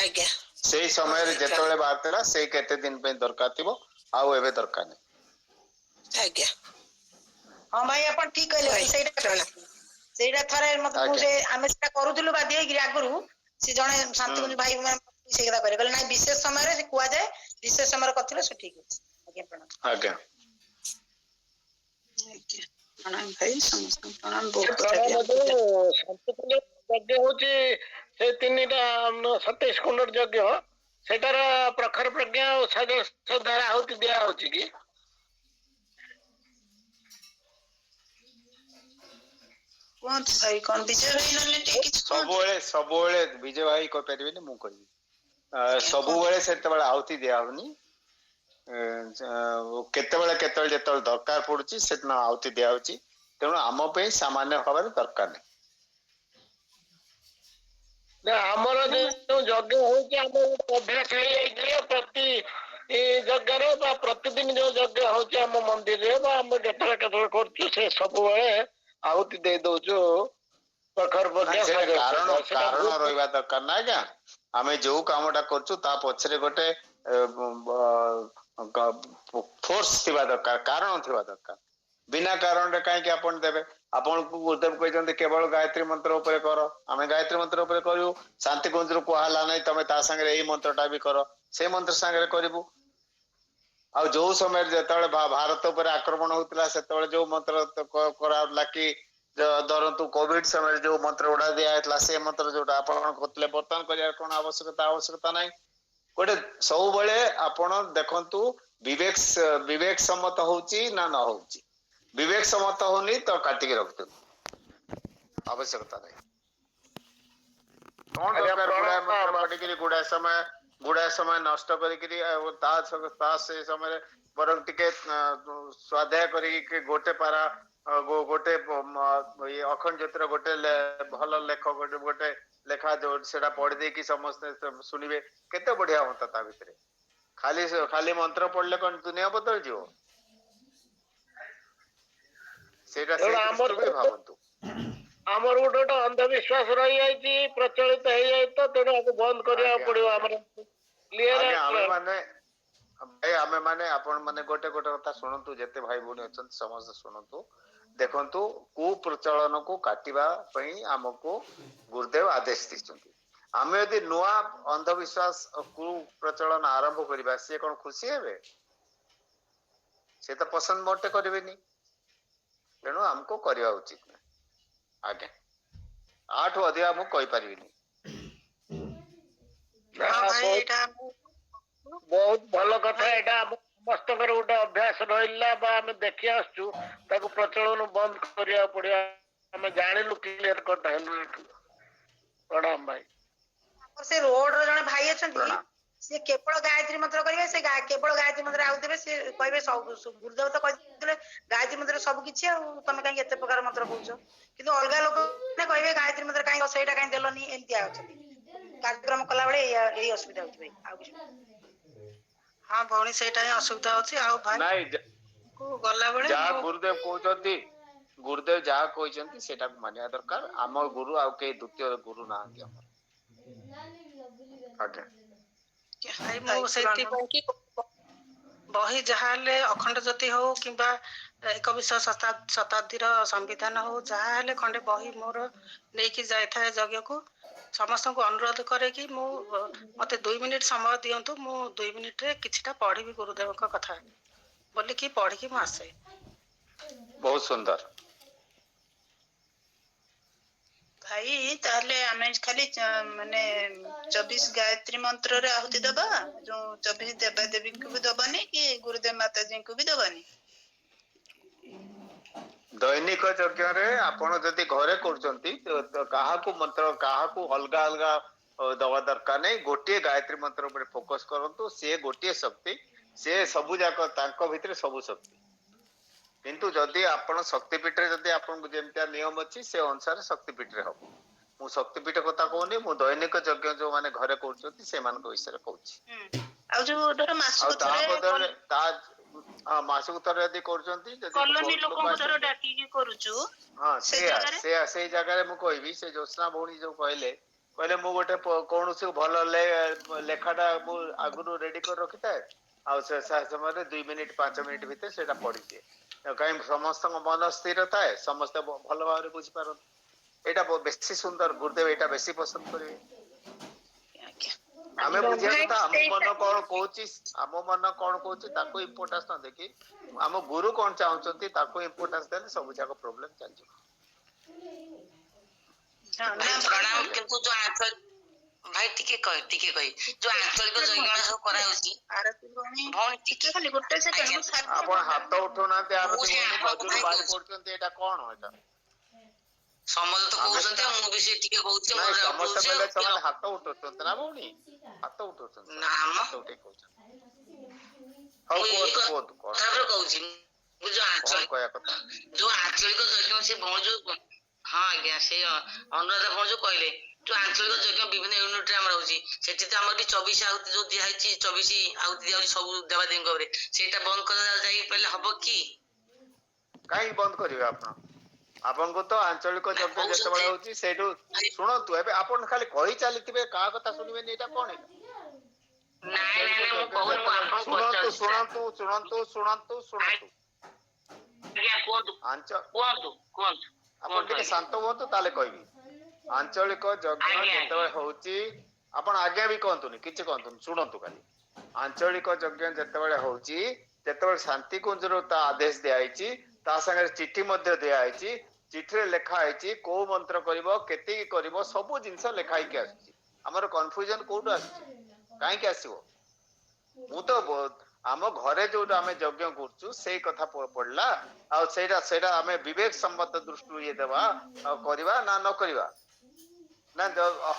ଆଜ୍ଞା
ସେଇ ସମୟରେ ଯେତେବେଳେ ବାହାରିଥିଲା ସେଇ କେତେ ଦିନ ପାଇଁ ଦରକାର ଥିବ ଆଉ ଏବେ ଦରକାର ନାହିଁ
ଆଜ୍ଞା
ହଁ ଭାଇ ଆପଣ ଠିକ କହିଲେ ସେଇଟା ଥରେ ମତେ ମୁଁ ଆମେ ସେଟା କରୁଥିଲୁ ବାଧ୍ୟ ହେଇକିରି ଆଗରୁ ସେ ଜଣେ ଶାନ୍ତି ଭାଇ ମାନେ ସେଇ କଥା କହିଲେ ନାଇଁ ବିଶେଷ ସମୟରେ ସେ କୁହାଯାଏ ବିଶେଷ ସମୟରେ କରିଥିଲେ ସେ ଠିକ ଅଛି ଆଜ୍ଞା ପ୍ରଣାମ
ଆଜ୍ଞା
ଆଜ୍ଞା ପ୍ରଣାମ ଭାଇ ସମସ୍ତଙ୍କୁ ପ୍ରଣାମ ବହୁତ
ଶାନ୍ତି ଯଜ୍ଞ ହଉଛି ସେ 3ଟା 27 କୁଣ୍ଡର ଯଜ୍ଞ ସେଟାର ପ୍ରଖର ପ୍ରଜ୍ଞା ଓ ଦ୍ୱାରା ଆହୁତି ଦିଆ ହଉଛି କି
କୁହନ୍ତୁ ଭାଇ କଣ ବିଜୟ ଭାଇ ନହେଲେ ଟିକେ କିଛି
ସବୁବେଳେ ବିଜୟ ଭାଇ କହିପାରିବେନି ମୁଁ କହିବି ସବୁବେଳେ ସେତେବେଳେ ଆହୁତି ଦିଆ ହବନି କେତେବେଳେ ଯେତେବେଳେ ଦରକାର ପଡୁଛି ସେଦିନ ଆହୁତି ଦିଆ ହଉଛି ତେଣୁ ଆମ ପାଇଁ ସାମାନ୍ୟ ଭାବରେ ଦରକାର ନାହିଁ
ନା ଆମର ଯୋଉ ଯଜ୍ଞ ହଉଛି ଆମର ଅଭ୍ୟାସ ହେଇଯାଇଛି ପ୍ରତି ଯଜ୍ଞରେ ବା ପ୍ରତିଦିନ ଯୋଉ ଯଜ୍ଞ ହଉଛି ଆମ ମନ୍ଦିରରେ ବା ଆମେ କେତେବେଳେ କରୁଛୁ ସେ ସବୁବେଳେ ଆହୁତି ଦେଇ ଦଉଛୁ
କାରଣ ରହିବା ଦରକାର ନା ଆଜ୍ଞା ଆମେ ଯୋଉ କାମଟା କରୁଛୁ ତା ପଛରେ ଗୋଟେ ଫୋର୍ସ ଥିବା ଦରକାର କାରଣ ଥିବା ଦରକାର ବିନା କାରଣରେ କାହିଁକି ଆପଣ ଦେବେ ଆପଣଙ୍କୁ ଗୁରୁଦେବ କହିଛନ୍ତି କେବଳ ଗାୟତ୍ରୀ ମନ୍ତ୍ର ଉପରେ କର ଆମେ ଗାୟତ୍ରୀ ମନ୍ତ୍ର ଉପରେ କରିବୁ ଶାନ୍ତି କୁଞ୍ଜରୁ କୁହାହେଲା ନାହିଁ ତମେ ତା ସାଙ୍ଗରେ ଏଇ ମନ୍ତ୍ରଟା ବି କର ସେଇ ମନ୍ତ୍ର ସାଙ୍ଗରେ କରିବୁ ଆଉ ଯୋଉ ସମୟରେ ଯେତେବେଳେ ଭାରତ ଉପରେ ଆକ୍ରମଣ ହଉଥିଲା ସେତେବେଳେ ଯୋଉ ମନ୍ତ୍ର କରାହେଲା କି ଧରନ୍ତୁ କୋଭିଡ ସମୟରେ ଯୋଉ ମନ୍ତ୍ର ଗୁଡା ଦିଆଯାଇଥିଲା ସେ ମନ୍ତ୍ର ଯୋଉଟା ଆପଣ କରୁଥିଲେ ବର୍ତ୍ତମାନ କରିବାର କଣ ଆବଶ୍ୟକତା ନାହିଁ ଗୋଟେ ସବୁବେଳେ ଆପଣ ଦେଖନ୍ତୁ ବିବେକ ସମ୍ମତ ହଉଛି ନା ନ ହଉଛି ବିବେକ ସମ୍ମତ ହଉନି ତ କାଟିକି ରଖୁଛନ୍ତି ଆବଶ୍ୟକତା ନାହିଁ କଣ ଦରକାର ଗୁଡାଏ ମନ୍ତ୍ର ପଢିକିରି ଗୁଡାଏ ସମୟ ନଷ୍ଟ କରିକିରି ତା ସେ ସମୟରେ ବରଂ ଟିକେ ସ୍ୱାଧ୍ୟାୟ କରିକି ଗୋଟେ ପାରା ଗୋଟେ ଅଖଣ୍ଡ ଜ୍ୟୋତିର ଗୋଟେ ଭଲ ଲେଖ ଗୋଟେ ଲେଖା ଯୋଉ ସେଟା ପଢି ଦେଇକି ସମସ୍ତେ ଶୁଣିବେ କେତେ ବଢିଆ ହୁଅନ୍ତା ତା ଭିତରେ ଖାଲି ମନ୍ତ୍ର ପଢିଲେ କଣ ଦୁନିଆ ବଦଳି ଯିବ ସେଇଟା ସେଇ ଦୃଷ୍ଟିରୁ ବି ଭାବନ୍ତୁ
ଆମର ଗୋଟେ ଅନ୍ଧବିଶ୍ୱାସ ରହିଯାଇଛି ପ୍ରଚଳିତ ହେଇଯାଇଛି ତ ତେଣୁ ଆକୁ ବନ୍ଦ କରିବାକୁ ପଡିବ ଆମର
ଆମେ ମାନେ ଆପଣ ମାନେ ଗୋଟେ କଥା ଶୁଣନ୍ତୁ ଯେତେ ଭାଇ ଭଉଣୀ ଅଛନ୍ତି ସମସ୍ତେ ଶୁଣନ୍ତୁ ଦେଖନ୍ତୁ କୁପ୍ରଚଳନକୁ କାଟିବା ପାଇଁ ଆମକୁ ଗୁରୁଦେବ ଆଦେଶ ଦେଇଛନ୍ତି ଆମେ ଯଦି ନୂଆ ଅନ୍ଧବିଶ୍ୱାସ କୁପ୍ରଚଳନ ଆରମ୍ଭ କରିବା ସିଏ କଣ ଖୁସି ହେବେ ସେ ତ ପସନ୍ଦ ମୋଟେ କରିବେନି ତେଣୁ ଆମକୁ କରିବା ଉଚିତ ନାହିଁ। ଆଜ୍ଞା, ଆଠୁ ଅଧିକା ମୁଁ କହିପାରିବିନି।
ଭାଇ ଏଇଟା
ବହୁତ ଭଲ କଥା। ଏଇଟା ଆମ ସମସ୍ତଙ୍କର ଗୋଟେ ଅଭ୍ୟାସ ରହିଲା ବା ଆମେ ଦେଖି ଆସୁଛୁ, ତାକୁ ପ୍ରଚଳନ ବନ୍ଦ କରିବାକୁ ପଡିବ। ଆମେ ଜାଣିଲୁ କ୍ଲିୟର କଥା ହେଲୁ ଏଠୁ। ପ୍ରଣାମ ଭାଇ।
ସେ ରୋଡର ଜଣେ ଭାଇ ଅଛନ୍ତି,
ପ୍ରଣାମ।
ସେ କେବଳ ଗାୟତ୍ରୀ ମନ୍ତ୍ର କରିବେ, ସେ କେବଳ ଗାୟତ୍ରୀ ମନ୍ତ୍ର ଆଉଥିବେ, ସେ କହିବେ ସବୁ ଗୁରୁଦେବ ତ କହିଥିଲେ ଗାୟତ୍ରୀ ମନ୍ତ୍ର ସବୁ କିଛି, ଆଉ ତମେ କାହିଁକି ଏତେ ପ୍ରକାର ମନ୍ତ୍ର କହୁଛ? କିନ୍ତୁ ଅଲଗା ଲୋକ କହିବେ ଗାୟତ୍ରୀ ମନ୍ତ୍ର କାହିଁକି ସେଇଟା କାହିଁକି ଦେଲନି, ଏମିତିଆ ଅଛନ୍ତି। କାର୍ଯ୍ୟକ୍ରମ କଲାବେଳେ ଏଇ ଅସୁବିଧା ହଉଛି ଭାଇ, ଆଉ କିଛି
ହଁ ଭଉଣୀ ସେଇଟା ହିଁ ଅସୁବିଧା ହଉଛି। ଆଉ ଭାଇ
ନାଇଁ,
ଗଲାବେଳେ
ଯାହା ଗୁରୁଦେବ କହୁଛନ୍ତି, ଗୁରୁଦେବ ଯାହା କହିଛନ୍ତି ସେଟାକୁ ମାନିବା ଦରକାର। ଆମ ଗୁରୁ ଆଉ କେହି ଦ୍ୱିତୀୟ ଗୁରୁ ନାହାନ୍ତି ଆମର। ଆଜ୍ଞା,
ଭାଇ ମୁଁ ସେଥିପାଇଁ କି ବହି ଯାହା ହେଲେ ଅଖଣ୍ଡ ଜ୍ୟୋତି ହଉ କିମ୍ବା ଏକବିଂଶ ଶତାବ୍ଦୀର ସମ୍ବିଧାନ ହଉ, ଯାହା ହେଲେ ଖଣ୍ଡେ ବହି ମୋର ନେଇକି ଯାଇଥାଏ ଯଜ୍ଞକୁ। ସମସ୍ତଙ୍କୁ ଅନୁରୋଧ କରେ କି ମତେ 2 ମିନିଟ ସମୟ ଦିଅନ୍ତୁ, ମୁଁ 2 ମିନିଟରେ କିଛିଟା ପଢିବି ଗୁରୁଦେବଙ୍କ କଥା ବୋଲିକି ପଢିକି ମୁଁ ଆସେ।
ବହୁତ ସୁନ୍ଦର।
ଭାଇ ତାହେଲେ ଆମେ ଖାଲି ମାନେ 24 ଗାୟତ୍ରୀ ମନ୍ତ୍ରରେ ଆହୁତି ଦବା, ଯୋଉ 24 ଦେବାଦେବୀଙ୍କୁ ବି ଦବାନି କି ଗୁରୁଦେବ ମାତାଜୀଙ୍କୁ ବି ଦବାନି?
ଦୈନିକ ଯଜ୍ଞରେ ଆପଣ ଯଦି ଘରେ କରୁଛନ୍ତି ତ କାହାକୁ ମନ୍ତ୍ର କାହାକୁ ଅଲଗା ଅଲଗା ଦବା ଦରକାର ନାହିଁ। ଗୋଟିଏ ଗାୟତ୍ରୀ ମନ୍ତ୍ର ଉପରେ ଫୋକସ କରନ୍ତୁ। ସିଏ ଗୋଟିଏ ଶକ୍ତି, ସିଏ ସବୁ ଯାକ ତାଙ୍କ ଭିତରେ ସବୁ ଶକ୍ତି। କିନ୍ତୁ ଯଦି ଆପଣ ଶକ୍ତିପୀଠରେ ଯଦି ଆପଣଙ୍କୁ ଯେମିତିଆ ନିୟମ ଅଛି ସେ ଅନୁସାରେ ଶକ୍ତିପୀଠରେ ହବ। ମୁଁ ଶକ୍ତିପୀଠ କଥା କହୁନି, ମୁଁ ଦୈନିକ ଯଜ୍ଞ ଯୋଉମାନେ ଘରେ କରୁଛନ୍ତି ସେମାନଙ୍କ ବିଷୟରେ କହୁଛି।
ଆଉ ଯୋଉ ଧର
ଆଉ
ମାସକୁ
ତା
ଥରେ
ବଦଳରେ ମାସକୁ ଥରେ ଯଦି କରୁଛନ୍ତି, ଯଦି
କଲୋନୀ
ବହୁତ ଲୋକ
ଲୋକଙ୍କୁ ଧର
ଆସନ୍ତି,
ଡାକିକି କରୁଛୁ,
ହଁ
ସେ ଜାଗାରେ
ସେଇ ଜାଗାରେ ମୁଁ କହିବି, ସେ ଜ୍ୟୋତ୍ସ୍ନା ଭଉଣୀ ଯୋଉ କହିଲେ ମୁଁ ଗୋଟେ କୌଣସି ଭଲ ଲେଖାଟା ମୁଁ ଆଗରୁ ରେଡି କରି ରଖିଥାଏ, ଆଉ ସେ ସମୟରେ 2 ମିନିଟ 5 ମିନିଟ ଭିତରେ ସେଇଟା ପଢିଦିଏ। କାହିଁକି ସମସ୍ତଙ୍କ ମନ ସ୍ଥିର ଥାଏ, ସମସ୍ତେ ଭଲ ଭାବରେ ବୁଝିପାରନ୍ତି। ଏଇଟା ବେଶୀ ସୁନ୍ଦର, ଗୁରୁଦେବ ଏଇଟା ବେଶୀ ପସନ୍ଦ କରିବେ। ଆମେ ବୁଝିବା କଥା ଆମ ମନ କଣ କହୁଛି, ଆମ ମନ କଣ କହୁଛି ତାକୁ ଇମ୍ପୋର୍ଟାନ୍ସ ନ ଦେଇକି ଆମ ଗୁରୁ କଣ ଚାହୁଁଛନ୍ତି ତାକୁ ଇମ୍ପୋର୍ଟାନ୍ସ ଦେଲେ ସବୁ ଯାକ ପ୍ରୋବ୍ଲେମ ଚାଲିଯିବ।
ପ୍ରଣାମ। କିନ୍ତୁ ଯୋଉ ଆଞ୍ଚଳିକ ଭାଇ ଟିକେ କହି ଯୋଉ ଆଞ୍ଚଳିକ ଯଜ୍ଞ ସବୁ କରାହଉଛି, ଭଉଣୀ ଟିକେ
ଖାଲି ଗୋଟେ ସେକେଣ୍ଡ
ଆପଣ ହାତ ଉଠଉନାହାନ୍ତି, ଆରତୀ ଭଉଣୀ ମଝିରୁ ବାହାରି ପଡୁଛନ୍ତି, ଏଇଟା କଣ? ଏଇଟା
ସମସ୍ତେ ତ କହୁଛନ୍ତି, ମୁଁ ବି ସେ ଟିକେ କହୁଛି।
ନାଇଁ, ସମସ୍ତେ କହିଲେ ସେମାନେ ହାତ ଉଠଉଛନ୍ତି ନା ଭଉଣୀ, ହାତ ଉଠଉଛନ୍ତି, ହାତ ଉଠେଇ କହୁଛନ୍ତି। ହଉ କୁହନ୍ତୁ କଣ
କହୁଛି।
କହିବା କଥା?
ଯୋଉ ଆଞ୍ଚଳିକ ଯଜ୍ଞ ସେ ଭଉଣୀ ଯୋଉ, ହଁ ଆଜ୍ଞା, ସେଇ ଅନୁରାଧା ଭଉଣୀ ଯୋଉ କହିଲେ, ଯୋଉ ଆଞ୍ଚଳିକ ଯଜ୍ଞ ବିଭିନ୍ନ ୟୁନିଟରେ ଆମର ହଉଛି, ସେଠି ତ ଆମର ବି 24 ଆହୁତି ଯୋଉ ଦିଆହେଇଛି, 24 ଆହୁତି ଦିଆହଉଛି ସବୁ ଦେବାଦେବୀଙ୍କ ଉପରେ, ସେଇଟା ବନ୍ଦ କରାଯାଇପାରିଲେ ହବ କି?
କାହିଁକି ବନ୍ଦ କରିବେ ଆପଣ? ଆପଣଙ୍କୁ ତ ଆଞ୍ଚଳିକ ଯଜ୍ଞ ଯେତେବେଳେ ହଉଛି ସେଇଠୁ ଶୁଣନ୍ତୁ। ଏବେ ଆପଣ ଖାଲି କହି ଚାଲିଥିବେ, କାହା କଥା ଶୁଣିବେନି, ଏଇଟା କଣ? ଆଞ୍ଚଳିକ ଯଜ୍ଞ ଯେତେବେଳେ ଶୁଣନ୍ତୁ। ଆପଣ ଟିକେ ଶାନ୍ତ ହୁଅନ୍ତୁ, ତାହେଲେ କହିବି। ଆଞ୍ଚଳିକ ଯଜ୍ଞ ଯେତେବେଳେ ହଉଛି, ଆପଣ ଆଜ୍ଞା ବି କହନ୍ତୁନି, କିଛି କହନ୍ତୁନି, ଶୁଣନ୍ତୁ ଖାଲି। ଆଞ୍ଚଳିକ ଯଜ୍ଞ ଯେତେବେଳେ ହଉଛି, ଯେତେବେଳେ ଶାନ୍ତି କୁଞ୍ଜରୁ ତା ଆଦେଶ ଦିଆଯାଇଛି, ତା ସାଙ୍ଗରେ ଚିଠି ମଧ୍ୟ ଦିଆଯାଇଛି। ଚିଠିରେ ଲେଖା ହେଇଛି କୋଉ ମନ୍ତ୍ର କରିବ, କେତିକି କରିବ, ସବୁ ଜିନିଷ ଲେଖା ହେଇକି ଆସୁଛି। ଆମର କନଫ୍ୟୁଜନ କୋଉଠୁ ଆସୁଛି? କାହିଁକି ଆସିବ? ମୁଁ ତ ଆମ ଘରେ ଯୋଉଟା ଆମେ ଯଜ୍ଞ କରୁଛୁ ସେଇ କଥା ପଡିଲା, ଆଉ ସେଇଟା ଆମେ ବିବେକ ସମ୍ମତ ଦୃଷ୍ଟିରୁ ଇଏ ଦେବା, ଆଉ କରିବା ନା ନ କରିବା? ନା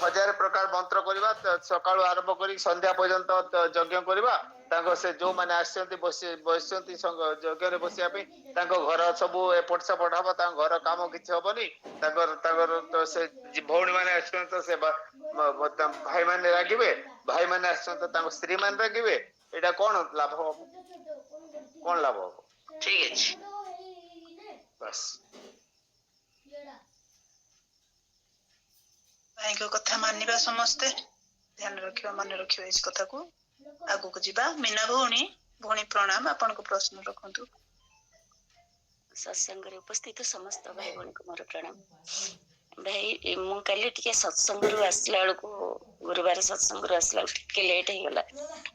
1000 ପ୍ରକାର ମନ୍ତ୍ର କରିବା, ସକାଳୁ ଆରମ୍ଭ କରି ସନ୍ଧ୍ୟା ପର୍ଯ୍ୟନ୍ତ ଯଜ୍ଞ କରିବା। ତାଙ୍କ ସେ ଯୋଉମାନେ ଆସିଛନ୍ତି ବସିଛନ୍ତି ଯଜ୍ଞରେ ବସିବା ପାଇଁ, ତାଙ୍କ ଘର ସବୁ ଏପଟ ସେପଟ ହବ, ତାଙ୍କ ଘର କାମ କିଛି ହବନି। ତାଙ୍କର ସେ ଭଉଣୀ ମାନେ ଆସିଛନ୍ତି ତ ସେ ଭାଇମାନେ ରାଗିବେ, ଭାଇମାନେ ଆସିଛନ୍ତି ତ ତାଙ୍କ ସ୍ତ୍ରୀ ମାନେ ରାଗିବେ। ଏଇଟା କଣ ଲାଭ ହବ? କଣ ଲାଭ ହବ?
ଠିକ ଅଛି।
ବାସ୍।
ଭାଇଙ୍କ କଥା ମାନିବା, ସମସ୍ତେ ଧ୍ୟାନ ରଖିବା, ମନେ ରଖିବା ଏଇ କଥାକୁ, ଆଗକୁ ଯିବା। ମୀନା ଭଉଣୀ ପ୍ରଣାମ, ଆପଣଙ୍କ ପ୍ରଶ୍ନ ରଖନ୍ତୁ।
ସତ୍ସଙ୍ଗରେ ଉପସ୍ଥିତ ସମସ୍ତ ଭାଇ ଭଉଣୀଙ୍କୁ ମୋର ପ୍ରଣାମ। ଭାଇ, ମୁଁ କାଲି ଟିକେ ସତ୍ସଙ୍ଗରୁ ଆସିଲା ବେଳକୁ, ଗୁରୁବାର ସତ୍ସଙ୍ଗରୁ ଆସିଲା ବେଳକୁ ଟିକେ ଲେଟ୍ ହେଇଗଲା।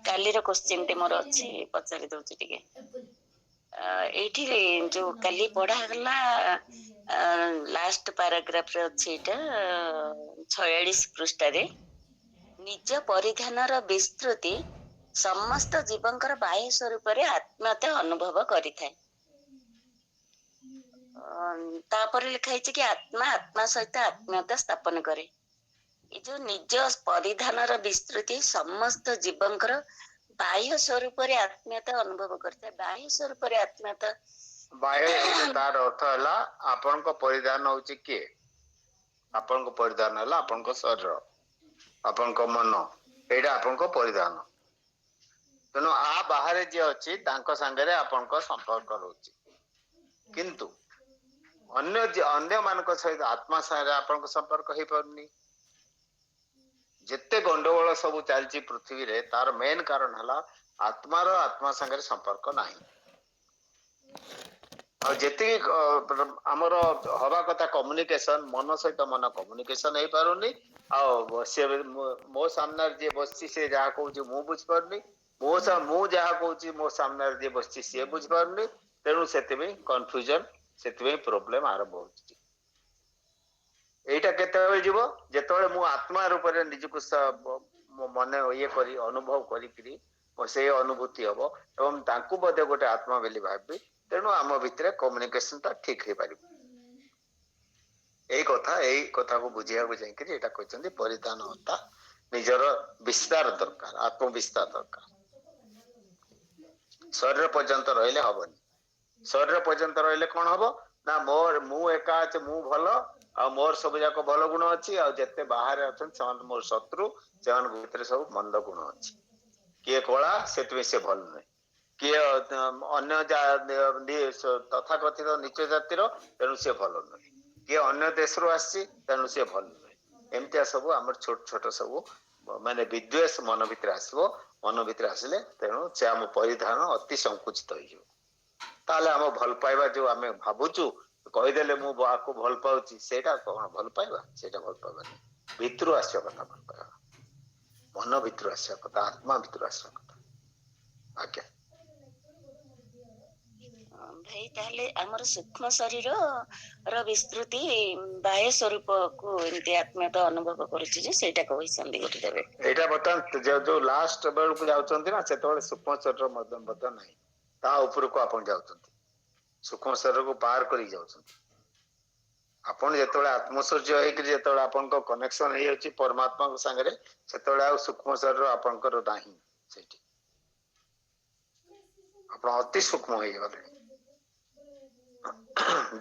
କାଲିର କୋଶ୍ଚିନ୍ ଟି ମୋର ଅଛି, ପଚାରି ଦଉଛି ଟିକେ। ଏଇଠି ଯୋଉ କାଲି ପଢା ହେଲା ଲାଷ୍ଟ ପାରାଗ୍ରାଫ ରେ ଅଛି ଏଇଟା 46 ପୃଷ୍ଠାରେ ନିଜ ପରିଧାନର ବିସ୍ତୃତି ସମସ୍ତ ଜୀବଙ୍କର ବାହ୍ୟ ସ୍ୱରୂପରେ ଆତ୍ମୀୟତା ଅନୁଭବ କରିଥାଏ। ତାପରେ ଲେଖା ହେଇଛି କି ଆତ୍ମା ସହିତ ଆତ୍ମୀୟତା ସ୍ଥାପନ କରେ। ଏ ଯୋଉ ନିଜ ପରିଧାନର ବିସ୍ତୃତି ସମସ୍ତ ଜୀବଙ୍କର ବାହ୍ୟ ସ୍ୱରୂପରେ ଆତ୍ମୀୟତା ଅନୁଭବ କରିଥାଏ। ବାହ୍ୟ ସ୍ୱରୂପରେ ଆତ୍ମୀୟତା
ବାହ୍ୟ ତାର ଅର୍ଥ ହେଲା ଆପଣଙ୍କ ପରିଧାନ ହଉଛି କିଏ? ଆପଣଙ୍କ ପରିଧାନ ହେଲା ଆପଣଙ୍କ ଶରୀର, ଆପଣଙ୍କ ମନ, ଏଇଟା ଆପଣଙ୍କ ପରିଧାନ। ତେଣୁ ବାହାରେ ଯିଏ ଅଛି ତାଙ୍କ ସାଙ୍ଗରେ ଆପଣଙ୍କ ସମ୍ପର୍କ ରହୁଛି, କିନ୍ତୁ ଅନ୍ୟ ମାନଙ୍କ ସହିତ ଆତ୍ମା ସାଙ୍ଗରେ ଆପଣଙ୍କ ସମ୍ପର୍କ ହେଇପାରୁନି। ଯେତେ ଗଣ୍ଡଗୋଳ ସବୁ ଚାଲିଛି ପୃଥିବୀରେ ତାର ମେନ୍ କାରଣ ହେଲା ଆତ୍ମା ସାଙ୍ଗରେ ସମ୍ପର୍କ ନାହିଁ। ଆଉ ଯେତିକି ଆମର ହବା କଥା କମ୍ୟୁନିକେସନ, ମନ ସହିତ ମନ କମ୍ୟୁନିକେସନ ହେଇପାରୁନି। ଆଉ ସିଏ ମୋ ସାମ୍ନାରେ ଯିଏ ବସିଛି ସେ ଯାହା କହୁଛି ମୁଁ ବୁଝିପାରୁନି, ମୁଁ ଯାହା କହୁଛି ମୋ ସାମ୍ନାରେ ଯିଏ ବସିଛି ସିଏ ବୁଝିପାରୁନି। ତେଣୁ ସେଥିପାଇଁ କନଫ୍ୟୁଜନ, ସେଥିପାଇଁ ପ୍ରୋବ୍ଲେମ ଆରମ୍ଭ ହଉଛି। ଏଇଟା କେତେବେଳେ ଯିବ? ଯେତେବେଳେ ମୁଁ ଆତ୍ମା ରୂପରେ ନିଜକୁ ମନେ କରି ଅନୁଭବ କରିକିରି ସେଇ ଅନୁଭୂତି ହବ ଏବଂ ତାଙ୍କୁ ମଧ୍ୟ ଗୋଟେ ଆତ୍ମା ବୋଲି ଭାବିବି। ତେଣୁ ଆମ ଭିତରେ କମ୍ୟୁନିକେସନ ଟା ଠିକ ହେଇପାରିବ। ଏଇ କଥାକୁ ବୁଝିବାକୁ ଯାଇକିରି ଏଇଟା କହିଛନ୍ତି ପରିଧାନତା ନିଜର ବିସ୍ତାର ଦରକାର, ଆତ୍ମବିସ୍ତାର ଦରକାର। ଶରୀର ପର୍ଯ୍ୟନ୍ତ ରହିଲେ ହବନି। ଶରୀର ପର୍ଯ୍ୟନ୍ତ ରହିଲେ କଣ ହବ ନା ମୁଁ ଏକା ଅଛି, ମୁଁ ଭଲ, ଆଉ ମୋର ସବୁ ଯାକ ଭଲ ଗୁଣ ଅଛି, ଆଉ ଯେତେ ବାହାରେ ଅଛନ୍ତି ସେମାନେ ମୋର ଶତ୍ରୁ, ସେମାନଙ୍କ ଭିତରେ ସବୁ ମନ୍ଦ ଗୁଣ ଅଛି। କିଏ କଳା ସେଥିପାଇଁ ସେ ଭଲ ନୁହେଁ, କିଏ ଅନ୍ୟ ତଥାକଥିତ ନିଚ ଜାତିର ତେଣୁ ସିଏ ଭଲ ନୁହେଁ, କିଏ ଅନ୍ୟ ଦେଶରୁ ଆସିଛି ତେଣୁ ସିଏ ଭଲ ନୁହେଁ। ଏମିତିଆ ସବୁ ଆମର ଛୋଟ ଛୋଟ ସବୁ ମାନେ ବିଦ୍ୱେଷ ମନ ଭିତରେ ଆସିବ। ମନ ଭିତରେ ଆସିଲେ ତେଣୁ ସେ ଆମ ପରିଧାନ ଅତି ସଂକୁଚିତ ହେଇଯିବ। ତାହେଲେ ଆମ ଭଲ ପାଇବା ଯୋଉ ଆମେ ଭାବୁଛୁ କହିଦେଲେ ମୁଁ ଆକୁ ଭଲ ପାଉଛି, ସେଇଟା କଣ ଭଲ ପାଇବା? ସେଇଟା ଭଲ ପାଇବା ନାହିଁ। ଭିତରୁ ଆସିବା କଥା ଭଲ ପାଇବା, ମନ ଭିତରୁ ଆସିବା କଥା, ଆତ୍ମା ଭିତରୁ ଆସିବା କଥା। ଆଜ୍ଞା
ଭାଇ, ତାହେଲେ ଆମର ସୂକ୍ଷ୍ମ ଶରୀର ର ବିସ୍ତୃତି ବାହ୍ୟ ସ୍ୱରୂପକୁ ଏମିତି ଆତ୍ମୀୟତା ଅନୁଭବ କରୁଛି ଯେ ସେଇଟା କହିଛନ୍ତି ଗୋଟେ ଦେବେ।
ଏଇଟା ବର୍ତ୍ତମାନ ଯୋଉ ଲାଷ୍ଟ ବେଳକୁ ଯାଉଛନ୍ତି ନା, ସେତେବେଳେ ସୂକ୍ଷ୍ମ ଶରୀର ମଧ୍ୟ ନାହିଁ, ତା ଉପରକୁ ଆପଣ ଯାଉଛନ୍ତି, ସୂକ୍ଷ୍ମ ଶରୀରକୁ ପାର କରିକି ଯାଉଛନ୍ତି। ଆପଣ ଯେତେବେଳେ ଆତ୍ମସୂର୍ଯ୍ୟ ହେଇକିରି ଯେତେବେଳେ ଆପଣଙ୍କ କନେକ୍ସନ ହେଇଯାଉଛି ପରମାତ୍ମାଙ୍କ ସାଙ୍ଗରେ, ସେତେବେଳେ ଆଉ ସୂକ୍ଷ୍ମ ଶରୀର ଆପଣଙ୍କର ନାହିଁ। ସେଇଠି ଆପଣ ଅତି ସୂକ୍ଷ୍ମ ହେଇଗଲେଣି।